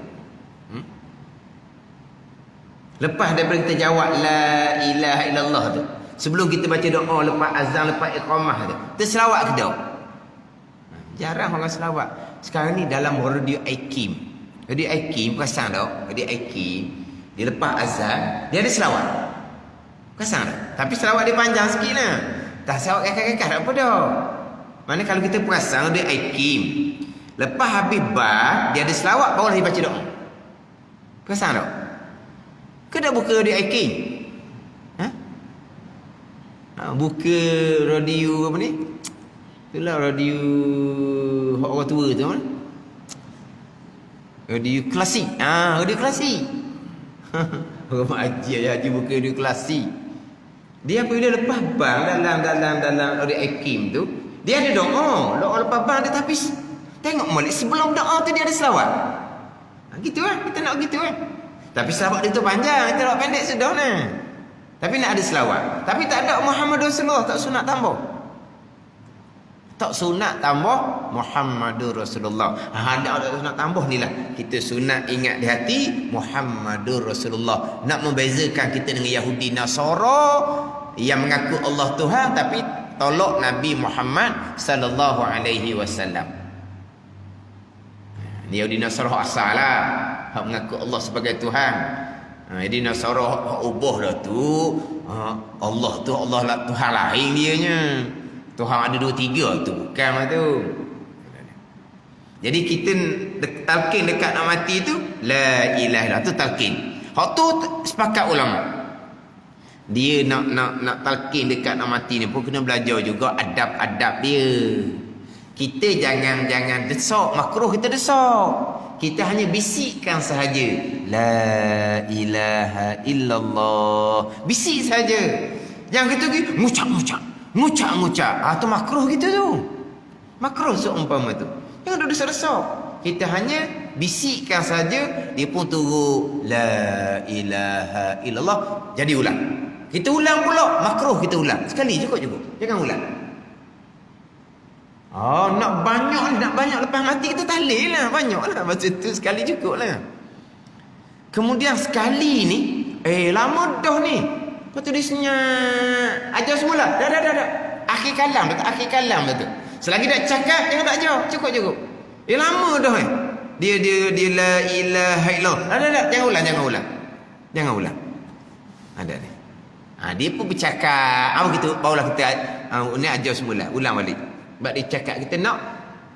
S1: Lepas daripada kita jawab la ilaha illallah tu, sebelum kita baca doa lepas azan, lepas iqamah tu, kita selawat ke tak? Jarang orang selawat. Sekarang ni dalam radio Aikim. Radio Aikim perasan tak? Radio Aikim dia lepas azan dia ada selawat. Perasan tak? Tapi selawat dia panjang sikit lah. Tak selawat kakak-kakak tak apa dah. Mana kalau kita perasan radio Aikim lepas habis bar dia ada selawat, barulah dia baca doa. Perasan tak? Ke dah buka radio Aikim? Buka radio apa ni? Itulah radio orang tua tu kan? Radio klasik. Radio klasik. Orang haji buka radio klasik. Dia apabila lepas bang dalam radio Aikim tu, dia ada doa. Lepas bang dia, tapi tengok molek sebelum doa tu dia ada selawat. Gitu kan? Kita nak gitu kan? Tapi selawat dia tu panjang, kita nak pendek sudah nah. Tapi nak ada selawat. Tapi tak ada Muhammad Rasulullah, tak sunat tambah. Tak sunat tambah Muhammadur Rasulullah. Ada sunat tambah ni lah. Kita sunat ingat di hati Muhammadur Rasulullah. Nak membezakan kita dengan Yahudi Nasara yang mengaku Allah Tuhan tapi tolak Nabi Muhammad sallallahu alaihi wasallam. Yahudi Nasara asal lah, hak mengaku Allah sebagai Tuhan. Jadi Nasara hak ubah dah tu. Allah tu Allah lah Tuhan lain dianya. Tuhan ada 2 3 tu bukan lah tu. Jadi kita talqin dekat nak mati tu la ilaha illallah tu talqin. Hak tu sepakat ulama. Dia nak talqin dekat nak mati ni pun kena belajar juga adab-adab dia. Kita jangan desak, makruh kita desak. Kita hanya bisikkan sahaja. La ilaha illallah. Bisik saja. Jangan kita pergi ngucap. Tu makruh kita tu. Makruh seumpama tu. Jangan duduk desak-desak. Kita hanya bisikkan saja, dia pun turut la ilaha illallah. Jadi ulang. Kita ulang pula, makruh kita ulang. Sekali cukup. Jangan ulang. Nak banyak lepas mati kita tahlil lah. Banyaklah. Masa tu sekali cukup lah. Kemudian sekali ni, lama dah ni. Lepas tu dia senyap. Ajar semula. Dah. Akhir kalam dah tu. Selagi dah cakap, jangan tak ajar. Cukup. Lama dah ni. Dia la ilaha illallah. Dah. Jangan ulang. Ada ni. Dia pun bercakap. Barulah kita ni ajar semula. Ulang balik. Sebab dia cakap kita nak.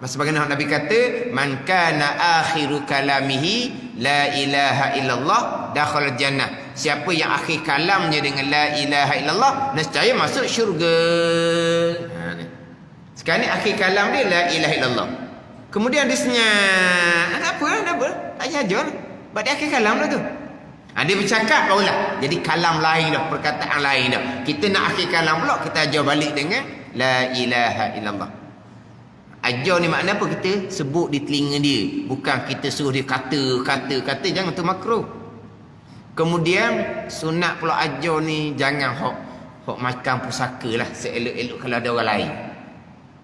S1: Sebagaimana Nabi kata, man kana akhiru kalamihi la ilaha illallah dakhala jannah. Siapa yang akhir kalamnya dengan la ilaha illallah, nescaya masuk syurga. Sekarang ni akhir kalam dia la ilaha illallah. Kemudian dia senyap. Apa? Tak ajar. Sebab dia akhir kalam dah tu. Dia bercakap barulah. Jadi kalam lain dah, perkataan lain dah. Kita nak akhir kalam pula, kita ajar balik dengan la ilaha illallah. Ajar ni makna apa? Kita sebut di telinga dia. Bukan kita suruh dia kata. Jangan, tu makruh. Kemudian sunat pula ajar ni, jangan hok makan pusaka lah. Seelok-elok kalau ada orang lain.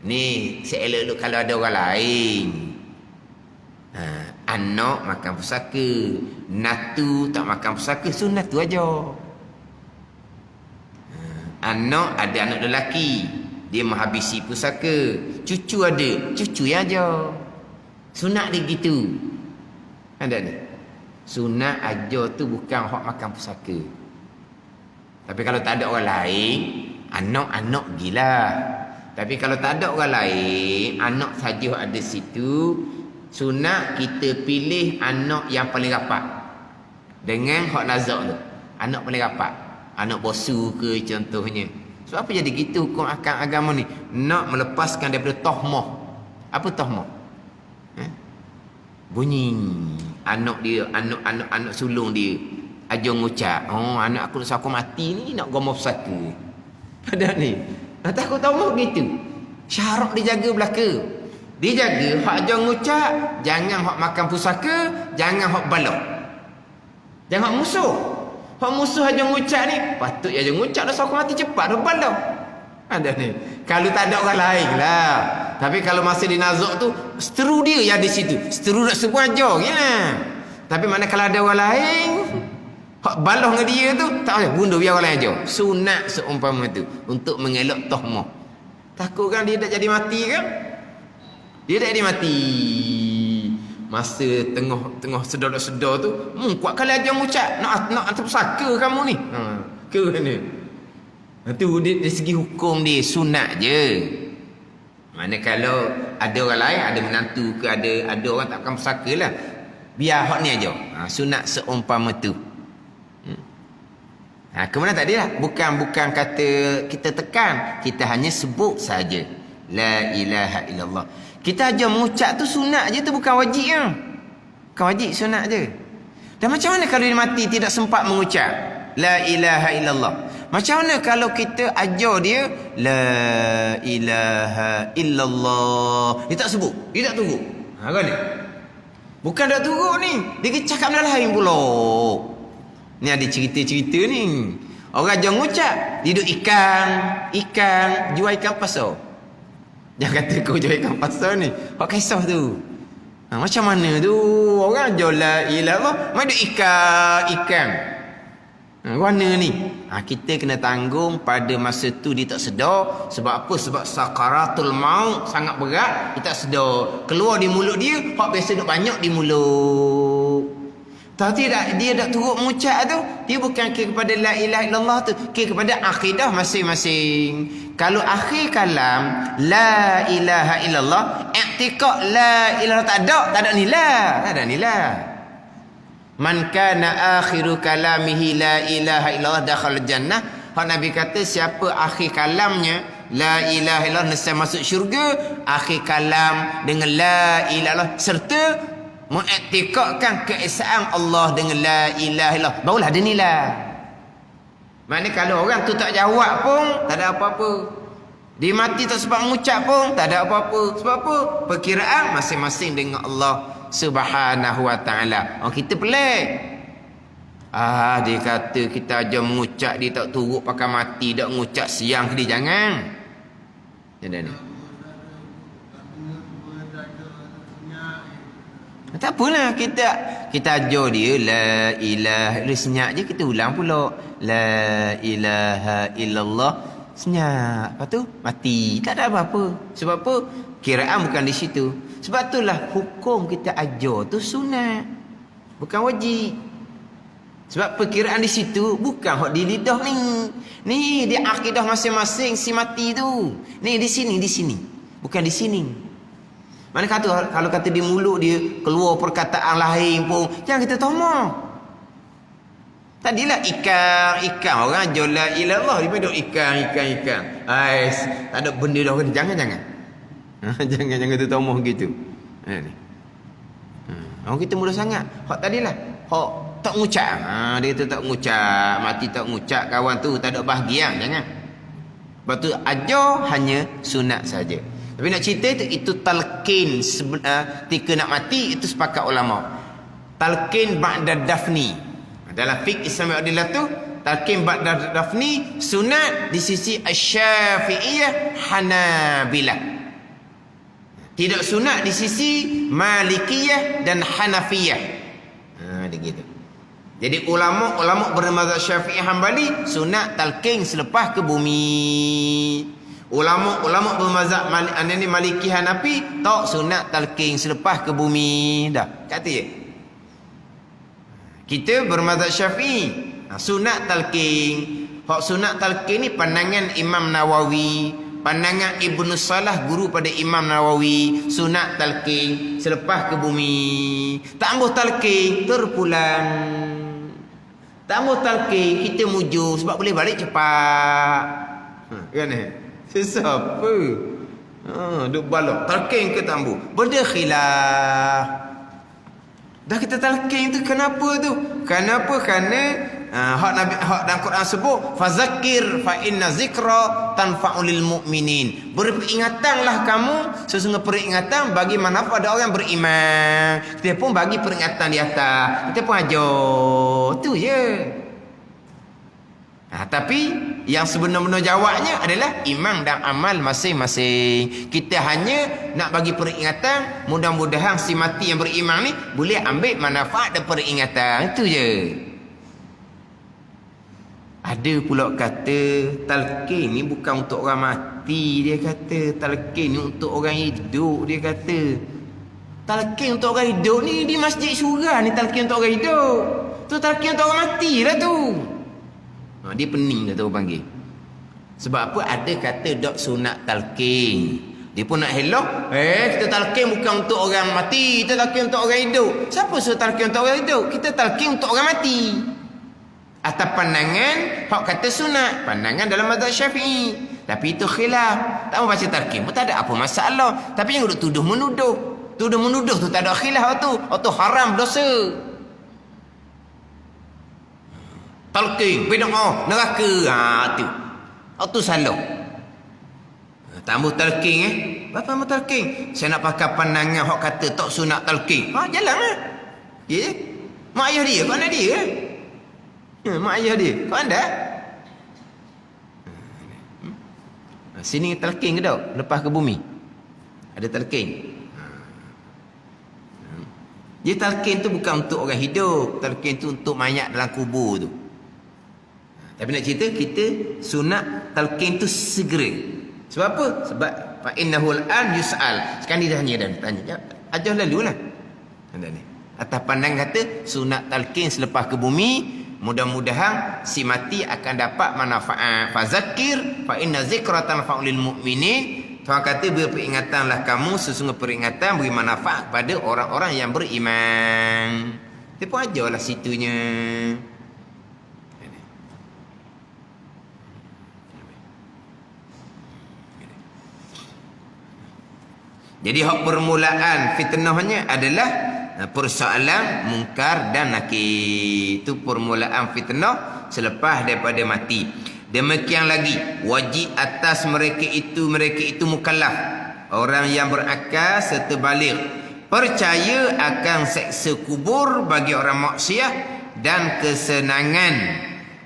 S1: Ni seelok-elok kalau ada orang lain. Anak makan pusaka, natu tak makan pusaka, sunat tu aja. Anak ada anak lelaki, dia menghabisi pusaka. Cucu ada, cucu yang aja. Sunat dia gitu. Ada ni. Sunat aja tu bukan hak makan pusaka. Tapi kalau tak ada orang lain, anak-anak gila. Tapi kalau tak ada orang lain, anak saja ada situ, sunat kita pilih anak yang paling rapat. Dengan hak nazak tu. Anak paling rapat. Anak bosu ke contohnya. Sebab apa jadi gitu hukum agama ni? Nak melepaskan daripada tohmah. Apa tohmah? Bunyi anak dia, anak sulung dia ajar ngucap, anak aku nak mati ni nak gomor pusaka. Ada ni. Takut tohmah gitu. Syarak dia jaga belaka. Dia jaga hak ajar ngucap, jangan hak makan pusaka, jangan hak balok. Jangan hak musuh. Hak musuh aja ngucap ni, patut aja ngucap dah aku mati cepat dah balok. Ada ni. Kalau tak ada orang lain lah. Tapi kalau masa di nazak tu, seteru dia yang di situ. Seteru nak semua aja gila. Tapi mana kalau ada orang lain, hak baloh dengan dia tu, tak boleh. Bunuh biar orang lain aja. Sunat seumpama tu. Untuk mengelak tohmah. Takut kan dia tak jadi mati kan? Dia tak jadi mati. Masa tengah sedar-sedar tu, kuat kali aja ngucap. Nak tersaka kamu ni. Ke ni. Itu dari segi hukum dia sunat je. Mana kalau ada orang lain, ada menantu ke ada orang takkan bersaka lah. Biar hak ni aja. Sunat seumpama tu. Kemudian tadi lah. Bukan kata kita tekan. Kita hanya sebut saja. La ilaha illallah. Kita aja mengucap tu sunat je tu, bukan wajib ya. Bukan wajib, sunat je. Dan macam mana kalau dia mati tidak sempat mengucap la ilaha illallah? Macam mana kalau kita ajar dia la ilaha illallah, dia tak sebut, dia tak turut. Kan ni? Bukan tak turut ni, dia cakap benda lain pula. Ni ada cerita-cerita ni. Orang ajar mengucap, dia duduk ikan, jual ikan pasar. Jangan kata kau jual ikan pasar ni. Hak kisah tu. Macam mana tu? Orang jual la ilaha illallah, mai duk ikan. Warna ni. Kita kena tanggung pada masa tu dia tak sedar. Sebab apa? Sebab sakaratul maut sangat berat. Dia tak sedar. Keluar di mulut dia, hak biasa duk banyak di mulut. Tapi dia tak turut mengucap tu, dia bukan kira kepada la ilaha illallah tu, kira kepada akidah masing-masing. Kalau akhir kalam la ilaha illallah, i'tiqad la ilaha tak ada nilai. Man kana akhiru kalamihi la ilaha illallah dakhala jannah, Hak Nabi kata siapa akhir kalamnya la ilaha illallah nescaya masuk syurga, akhir kalam dengan la ilaha illallah serta mengiktikadkan keesaan Allah dengan la ilaha illallah, barulah ada nilai. Maknanya kalau orang tu tak jawab pun tak ada apa-apa. Dia mati tak sebab mengucap pun tak ada apa-apa. Sebab apa? Perkiraan masing-masing dengan Allah Subhanahu wa taala. Oh, kita pelik. Dia kata kita aja mengucap, dia tak turut pakai mati, dak mengucap siang ke dia, jangan. Jadi ni. Tak apalah, kita ajar dia la ilaha illallah, senyap je kita ulang pula la ilaha illallah, senyap, lepas tu mati, tak ada apa-apa. Sebab apa? Kiraan bukan di situ. Sebab itulah hukum kita ajar tu sunat, bukan wajib. Sebab perkiraan di situ bukan hak di lidah ni. Ni dia akidah masing-masing si mati tu. Ni di sini. Bukan di sini. Mana kata kalau kata di mulut dia keluar perkataan lain pun jangan kita tomah. Tadilah ikan orang ajar la ilallah dia duk ikan. Ais, tak ada benda dah kan, jangan. Jangan tu tomah gitu. Ni. Orang kita mudah sangat. Hak tadilah hak tak ngucap. Dia tu tak ngucap, mati tak ngucap, kawan tu tak ada bahagia, jangan. Lepas tu ajar hanya sunat saja. Tapi nak cerita itu talqin ketika nak mati, itu sepakat ulama. Talqin ba'da dafni. Dalam fiqh Islam Adillah tu talqin ba'da dafni sunat di sisi Asy-Syafi'iyah, Hanabilah. Tidak sunat di sisi Malikiyah dan Hanafiyah. Dia gitu. Jadi ulama bermazhab Syafi'i Hambali sunat talqin selepas ke bumi. Ulama bermazhab Maliki Hanafi tak sunat talqin selepas ke bumi. Dah kata je. Kita bermazhab Syafi'i sunat talqin. Hak sunat talqin ni pandangan Imam Nawawi, pandangan Ibnu Salah guru pada Imam Nawawi, sunat talqin selepas ke bumi. Tak ambuh talqin terpulang. Tak ambuh talqin kita mujur sebab boleh balik cepat. Kan siapa? Duk balok talqin ke tambu. Benda khilaf. Dah kita talqin tu kenapa tu? Kenapa? Kerana hak dalam Quran sebut fazakir fa inna zikra tanfa'ul lil mu'minin. Beringatanlah kamu, sesungguhnya peringatan bagi manfaat pada orang beriman. Kita pun bagi peringatan di atas. Kita pun ajar. Tu je. Tapi yang sebenar-benar jawabnya adalah iman dan amal masing-masing. Kita hanya nak bagi peringatan, mudah-mudahan si mati yang beriman ni boleh ambil manfaat dan peringatan. Itu je. Ada pula kata talqin ni bukan untuk orang mati, dia kata talqin ni untuk orang hidup, dia kata. Talqin untuk orang hidup ni di masjid surah ni talqin untuk orang hidup. Tu talqin untuk orang mati lah tu. Dia pening kata orang panggil. Sebab apa? Ada kata dok sunat talqin. Dia pun nak helok. Kita talqin bukan untuk orang mati, kita talqin untuk orang hidup. Siapa suruh talqin untuk orang hidup? Kita talqin untuk orang mati. Atas pandangan hak kata sunat, pandangan dalam mazhab Syafi'i. Tapi itu khilaf. Tak mau baca talqin pun tak ada apa masalah. Tapi jangan duk tuduh menuduh. Tuduh menuduh tu tak ada khilaf tu. Itu haram, dosa. Talqin, bid'ah, neraka. Tu salah. Tambah talqin Berapa amal talqin? Saya nak pakai pandangan hak kata tak sunat talqin. Jalanlah. Ya. Mak ayah dia, kau anak dia. Mak ayah dia, kau anda. Sini talqin ke tak? Lepas ke bumi. Ada talqin. Dia talqin tu bukan untuk orang hidup, talqin tu untuk mayat dalam kubur tu. Tapi nak cerita kita sunat talqin tu segera. Sebab apa? Sebab fa innahu al-an yus'al. Sekarang dia dah tanya. Ajar lalulah. Ada ni. Atas pandang kata sunat talqin selepas ke bumi, mudah-mudahan si mati akan dapat manfaat. Fazakir fa inna zikra tanfa'ul lil mu'minin. Tuhan kata beringatanlah kamu, sesungguhnya peringatan beri manfaat pada orang-orang yang beriman. Dia pun ajarlah situnya. Jadi hak permulaan fitnahnya adalah persoalan mungkar dan nakir. Itu permulaan fitnah selepas daripada mati. Demikian lagi, wajib atas mereka itu mukallaf, orang yang berakal serta baligh, percaya akan seksa kubur bagi orang maksiat dan kesenangan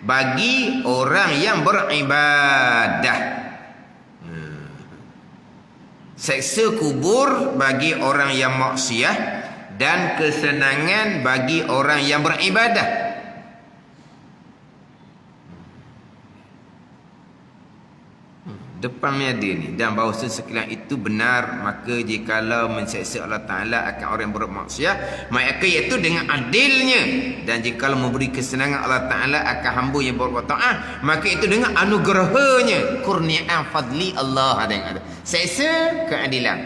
S1: bagi orang yang beribadah. Seksa kubur bagi orang yang maksiat dan kesenangan bagi orang yang beribadah. Depan ni ada ni. Dan bahawa sekalian itu benar, maka jikalau menseksa Allah Ta'ala akan orang yang bermaksiat, maka iaitu dengan adilnya. Dan jikalau memberi kesenangan Allah Ta'ala akan hamba yang berbuat taat, maka itu dengan anugerahnya, kurniaan fadli Allah. Ada yang ada seksa keadilan,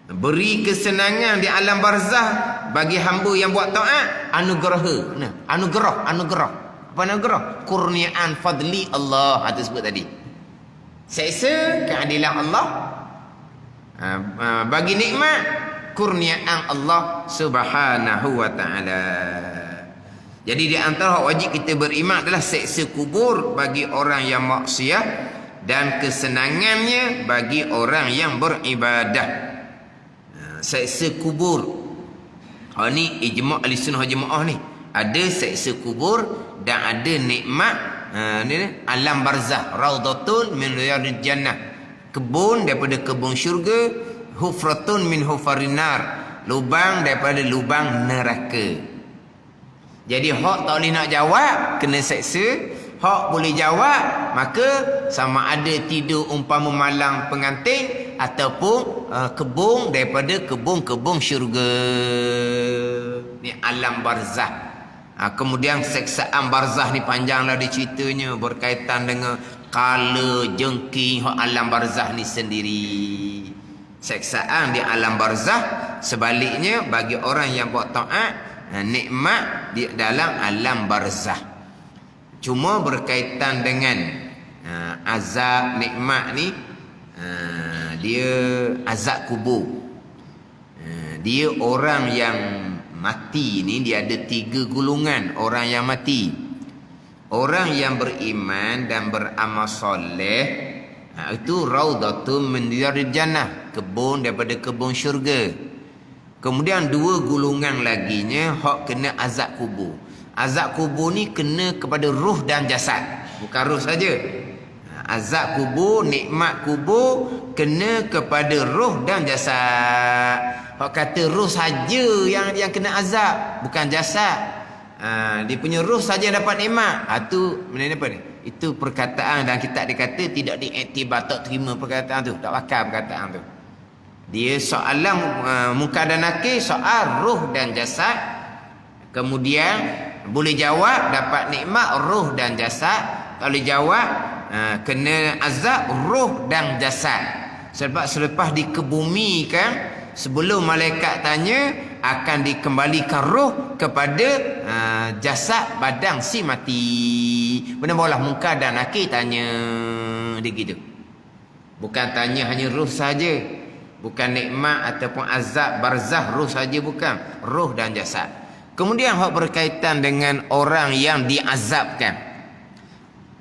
S1: beri kesenangan di alam barzah bagi hamba yang buat taat, anugerah. Nah, anugerah. Apa anugerah? Kurniaan fadli Allah. Ada sebut tadi. Seksa keadilan Allah, bagi nikmat kurniaan Allah Subhanahu wa taala. Jadi di antara wajib kita beriman adalah seksa kubur bagi orang yang maksiat dan kesenangannya bagi orang yang beribadah. Seksa kubur, ni ijma' ahli-sunnah jemaah ni. Ada seksa kubur dan ada nikmat alam barzah, raudatun min riyadil jannah, kebun daripada kebun syurga, hufratun min hufarin nar, lubang daripada lubang neraka. Jadi hak tak boleh nak jawab kena seksa, hak boleh jawab maka sama ada tidur umpama malang pengantin ataupun kebun daripada kebun-kebun syurga. Ni alam barzah. Kemudian seksaan barzah ni panjanglah diceritanya, berkaitan dengan kala jengking alam barzah ni sendiri. Seksaan di alam barzah, sebaliknya bagi orang yang buat taat, nikmat di dalam alam barzah. Cuma berkaitan dengan azab nikmat ni, dia azab kubur. Dia orang yang mati ni, dia ada 3 golongan orang yang mati. Orang yang beriman dan beramal soleh, itu raudatun min riyadil jannah, kebun daripada kebun syurga. Kemudian 2 golongan laginya hak kena azab kubur. Azab kubur ni kena kepada ruh dan jasad, bukan ruh saja. Azab kubur, nikmat kubur kena kepada ruh dan jasad. Hak kata ruh saja yang kena azab, bukan jasad. Dia punya ruh saja dapat nikmat. Itu mana apa ni? Itu perkataan dan kitab dia kata tidak diiktibar, tak terima perkataan tu, tak pakar perkataan tu. Dia soalan muka dan nakir, soal ruh dan jasad. Kemudian boleh jawab dapat nikmat ruh dan jasad. Tak boleh jawab kena azab ruh dan jasad. Sebab selepas dikebumikan, sebelum malaikat tanya, akan dikembalikan roh kepada jasad badan si mati. Benar barulah munkar dan nakir tanya dia gitu. Bukan tanya hanya roh saja, bukan nikmat ataupun azab barzah roh saja, bukan, roh dan jasad. Kemudian hak berkaitan dengan orang yang diazabkan,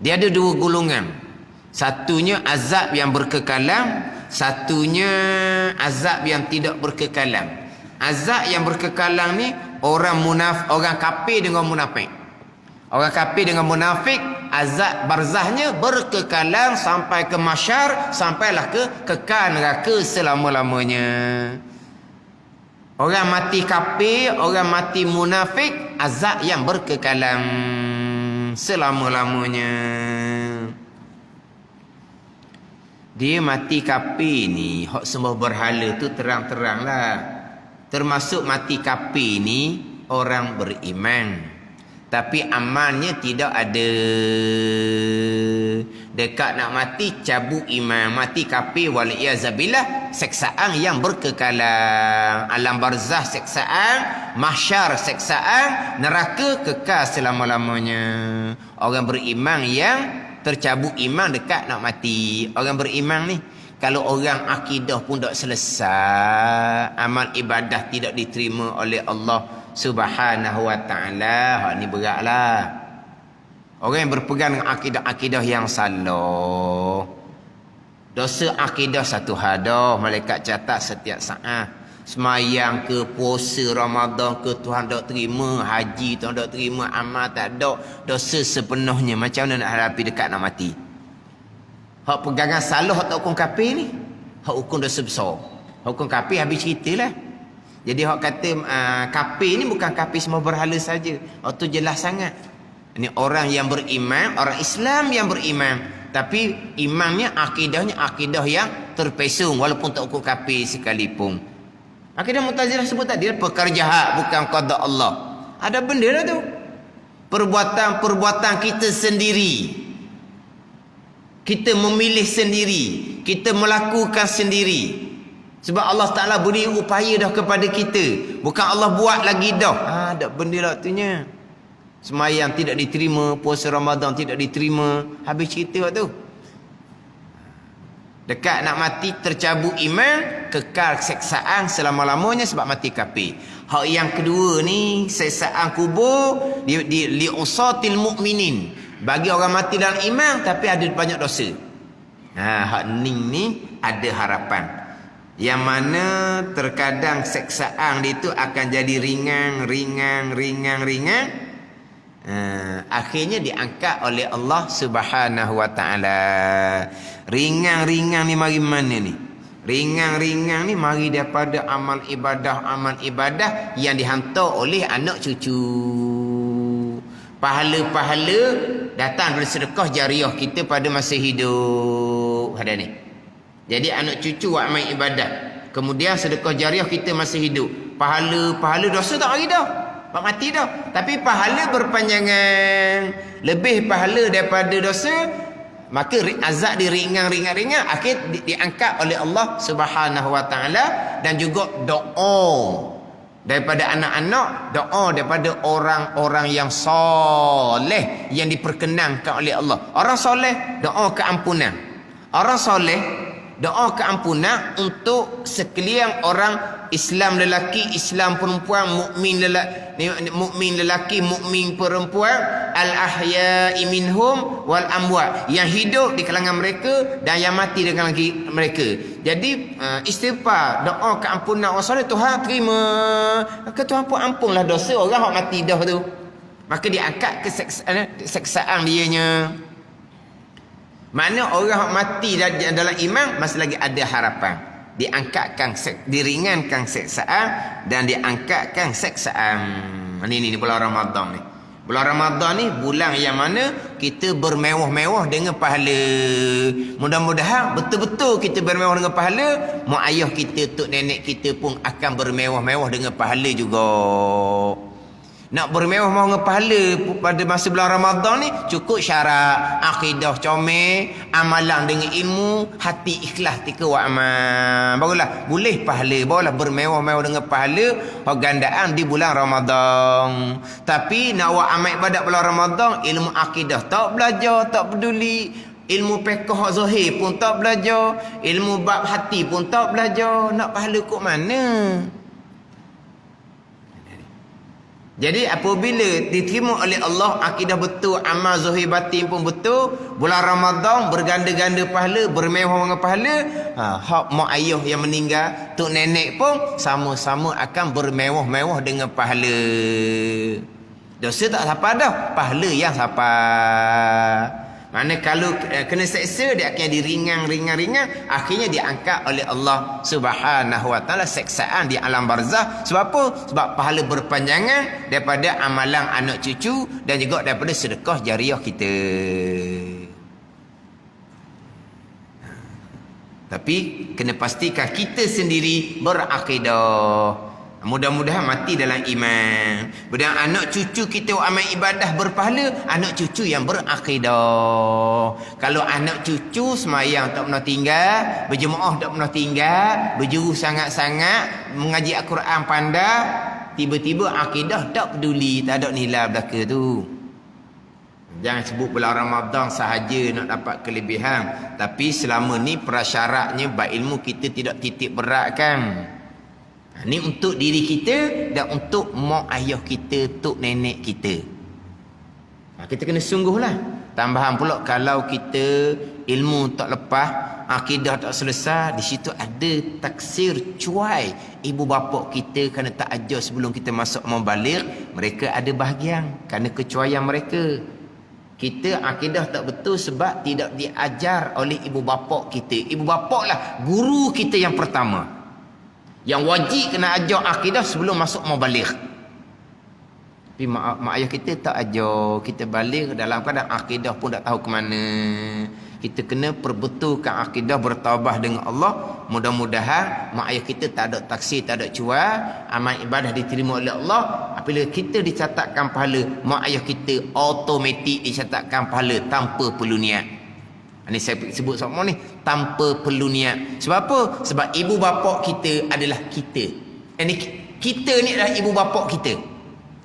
S1: dia ada 2 golongan. Satunya azab yang berkekalan, satunya azab yang tidak berkekalan. Azab yang berkekalan ni orang kafir dengan munafik. Orang kafir dengan munafik, azab barzahnya berkekalan sampai ke mahsyar, sampailah ke kekal neraka selama-lamanya. Orang mati kafir, orang mati munafik, azab yang berkekalan selama-lamanya. Dia mati kafir ni, hak sembah berhala tu terang-terang lah. Termasuk mati kafir ni orang beriman, tapi amalnya tidak ada. Dekat nak mati cabut iman, mati kafir waliyazabillah, seksaan yang berkekalan. Alam barzah seksaan, mahsyar seksaan, neraka kekal selama-lamanya. Orang beriman yang tercabut iman dekat nak mati. Orang beriman ni Kalau orang akidah pun tak selesai, amal ibadah tidak diterima oleh Allah Subhanahu wa taala. Hak ni beratlah. Orang yang berpegang dengan akidah-akidah yang salah. Dosa akidah satu hadah, malaikat catat setiap saat. Semayang ke, puasa Ramadan ke, Tuhan tak terima. Haji Tuhan tak terima, amal tak ada. Dosa sepenuhnya. Macam mana nak hadapi dekat nak mati? Hak pegangan salah, hak tak hukum kafir ni. Hak hukum dosa besar. Hak hukum kafir habis cerita lah. Jadi hak kata kafir ni bukan kafir semua berhala saja. Hak tu jelas sangat. Ini orang yang beriman, orang Islam yang beriman. Tapi imannya, akidahnya akidah yang terpesong walaupun tak hukum kafir sekalipun. Akidah Mu'tazilah sebut tadi, perkara jahat bukan qada Allah. Ada benda lah tu. Perbuatan-perbuatan kita sendiri. Kita memilih sendiri. Kita melakukan sendiri. Sebab Allah Ta'ala beri upaya dah kepada kita. Bukan Allah buat lagi dah. Ada benda lah tunya. Semayang tidak diterima, puasa Ramadan tidak diterima. Habis cerita waktu tu. Dekat nak mati tercabut iman, kekal seksaan selama-lamanya sebab mati kafir. Hak yang kedua ni, seksaan kubur li usatil mukminin. Bagi orang mati dalam iman tapi ada banyak dosa. Hak ni ada harapan. Yang mana terkadang seksaan itu akan jadi ringan. Akhirnya diangkat oleh Allah Subhanahu wa taala. Ringan ni mari mana ni? Ringan ni mari daripada amal ibadah yang dihantar oleh anak cucu. Pahala-pahala datang dari sedekah jariah kita pada masa hidup. Ada ni. Jadi anak cucu buat amal ibadah. Kemudian sedekah jariah kita masa hidup. Pahala dosa tak mari dah. Pak mati dah. Tapi pahala berpanjangan. Lebih pahala daripada dosa. Maka azab diringan. Akhir diangkat oleh Allah Subhanahu wa taala. Dan juga doa daripada anak-anak, doa daripada orang-orang yang soleh yang diperkenankan oleh Allah. Orang soleh doa keampunan. Orang soleh doa keampunan untuk sekalian orang Islam lelaki, Islam perempuan, mukmin lelaki, mukmin perempuan, al-ahya'i minhum wal amwat, yang hidup di kalangan mereka dan yang mati di kalangan mereka. Jadi istighfar, doa keampunan orang soleh, Tuhan terima. Maka Tuhan pun ampunlah dosa orang yang mati dah tu. Maka diangkat ke seksaan dianya. Mana orang yang mati dalam iman masih lagi ada harapan. Diringankan seksaan dan diangkatkan seksaan. Ini bulan Ramadan ni. Bulan Ramadan ni bulan yang mana kita bermewah-mewah dengan pahala. Mudah-mudahan betul-betul kita bermewah dengan pahala. Mak ayah kita, tok nenek kita pun akan bermewah-mewah dengan pahala juga. Nak bermewah-mewah dengan pahala pada masa bulan Ramadan ni cukup syarat akidah comel, amalan dengan ilmu, hati ikhlas tika wa amal. Barulah boleh pahala, barulah bermewah-mewah dengan pahala gandaan di bulan Ramadan. Tapi nak buat amal ibadat bulan Ramadan, ilmu akidah tak belajar, tak peduli. Ilmu fiqh zahir pun tak belajar, ilmu bab hati pun tak belajar. Nak pahala kok mana? Jadi apabila diterima oleh Allah akidah betul, amal zahir batin pun betul, bulan Ramadan berganda-ganda pahala, bermewah dengan pahala. Hak mak ayah yang meninggal, tok nenek pun sama-sama akan bermewah-mewah dengan pahala. Dosa tak siapa dah, pahala yang siapa. Mana kalau kena seksa, dia akan diringan. Akhirnya diangkat oleh Allah Subhanahu wa taala seksaan di alam barzah. Sebab apa? Sebab pahala berpanjangan daripada amalan anak cucu dan juga daripada sedekah jariah kita. Tapi kena pastikan kita sendiri berakidah. Mudah-mudahan mati dalam iman. Dan anak cucu kita amal ibadah berpahala, anak cucu yang berakidah. Kalau anak cucu semayang tak pernah tinggal, berjemaah tak pernah tinggal, berjuru sangat-sangat, mengaji Al-Quran pandai, tiba-tiba akidah tak peduli, tak ada nilai belaka tu. Jangan sebut bulan Ramadan sahaja nak dapat kelebihan. Tapi selama ni prasyaratnya ilmu kita tidak titik beratkan. Ni untuk diri kita dan untuk mak ayah kita, tok nenek kita. Kita kena sungguhlah. Tambahan pula kalau kita ilmu tak lepas, akidah tak selesai, di situ ada taksir cuai ibu bapa kita kerana tak ajar sebelum kita masuk membaligh, mereka ada bahagian kerana kecuaian mereka. Kita akidah tak betul sebab tidak diajar oleh ibu bapa kita. Ibu bapa lah guru kita yang pertama, yang wajib kena ajar akidah sebelum masuk membaligh. Tapi mak ayah kita tak ajar kita balik dalam keadaan akidah pun tak tahu ke mana. Kita kena perbetulkan akidah, bertaubat dengan Allah. Mudah-mudahan mak ayah kita tak ada taksir, tak ada cuai, amal ibadah diterima oleh Allah. Apabila kita dicatatkan pahala, mak ayah kita automatik dicatatkan pahala tanpa perlu niat. Ini saya sebut semua ni tanpa perlu niat. Sebab apa? Sebab ibu bapa kita adalah kita. Ini kita ni adalah ibu bapa kita.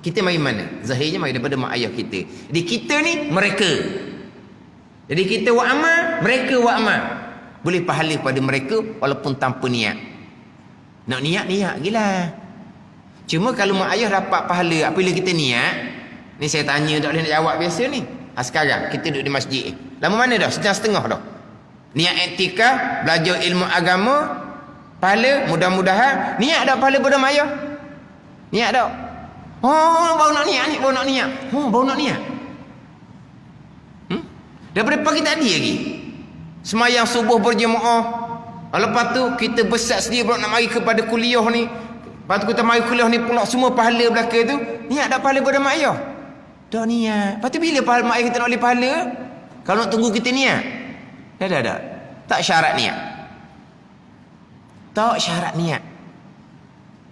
S1: Kita mari mana? Zahirnya mari daripada mak ayah kita. Jadi kita ni mereka. Jadi kita buat amal, mereka buat amal. Boleh pahala pada mereka walaupun tanpa niat. Nak niat gila. Cuma kalau mak ayah dapat pahala apabila kita niat, ni saya tanya tak boleh nak jawab biasa ni. Sekarang kita duduk di masjid. Lama mana dah? Setengah-setengah dah. Niat iktikaf, belajar ilmu agama, pahala mudah-mudahan. Niat dah pahala pada mak ayah? Niat dah. Oh, baru nak niat ni, baru nak niat. Baru nak niat. Daripada pagi tadi lagi. Semayang subuh berjemaah. Lepas tu kita besar sendiri pula nak mari kepada kuliah ni. Lepas tu kita mari kuliah ni pula semua pahala belaka tu. Niat dah pahala pada mak ayah? Dah niat. Lepas tu bila pahala mak ayah kita nak boleh pahala? Kalau nak tunggu kita niat? Dah. Tak syarat niat. Tak syarat niat.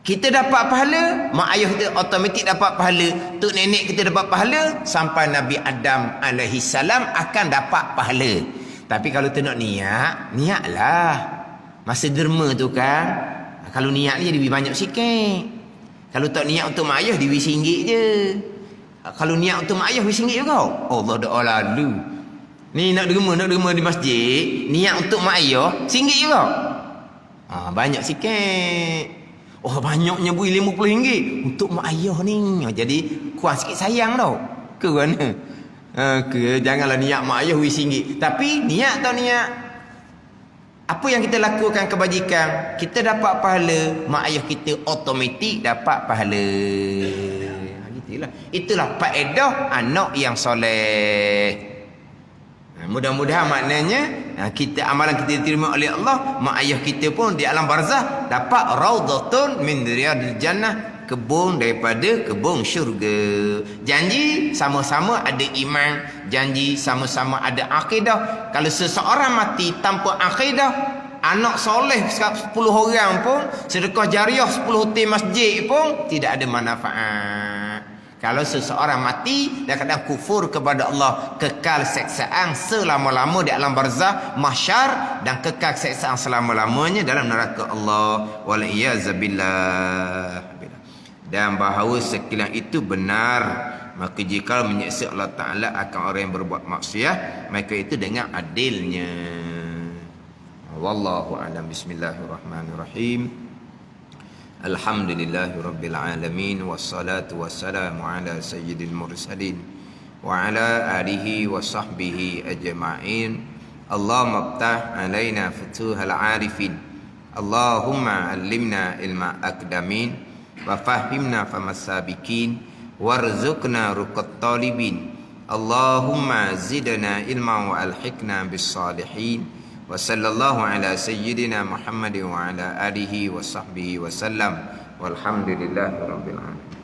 S1: Kita dapat pahala, mak ayah kita automatik dapat pahala, tok nenek kita dapat pahala, sampai Nabi Adam alaihi salam akan dapat pahala. Tapi kalau tu nak niatlah. Masa derma tu kan, kalau niat ni jadi lebih banyak sikit. Kalau tak niat untuk mak ayah, dia RM20 je. Kalau niat untuk mak ayah, RM20 juga. Allah doa lalu. Ni nak derma di masjid, niat untuk mak ayah, RM1 juga. Banyak sikit. Oh, banyaknya bui RM50 untuk mak ayah ni. Jadi kurang sikit sayang tau. Ke mana? Janganlah niat mak ayah RM20. Tapi niat tau niat. Apa yang kita lakukan kebajikan, kita dapat pahala, mak ayah kita automatik dapat pahala. Itulah faedah anak yang soleh. Mudah-mudahan maknanya kita amalan kita diterima oleh Allah, mak ayah kita pun di alam barzah dapat raudhatun min riyadil jannah, kebun daripada kebun syurga. Janji sama-sama ada iman, janji sama-sama ada akidah. Kalau seseorang mati tanpa akidah, anak soleh 10 orang pun, sedekah jariah 10 hotel masjid pun tidak ada manfaat. Kalau seseorang mati dan kadang kufur kepada Allah, kekal seksaan selama-lama di alam barzah, mahsyar, dan kekal seksaan selama-lamanya dalam neraka Allah. Wal-iyazabillah. Dan bahawa sekalian itu benar, maka jika menyiksa Allah Ta'ala akan orang yang berbuat maksiat, maka itu dengan adilnya. Wallahu a'lam. Bismillahirrahmanirrahim. Alhamdulillahi Rabbil Alamin. Wassalatu wassalamu ala sayyidil mursalin wa ala alihi wa sahbihi ajma'in. Allahumma aftah alaina futuhal arifin. Allahumma allimna ilma akdamin wa fahimna famasabikin warzuqna ruqat talibin. Allahumma zidna ilma wa alhiqna bis salihin. Wa sallallahu ala sayyidina Muhammadin wa ala alihi wa sahbihi wa sallam. Walhamdulillahi rabbil alamin.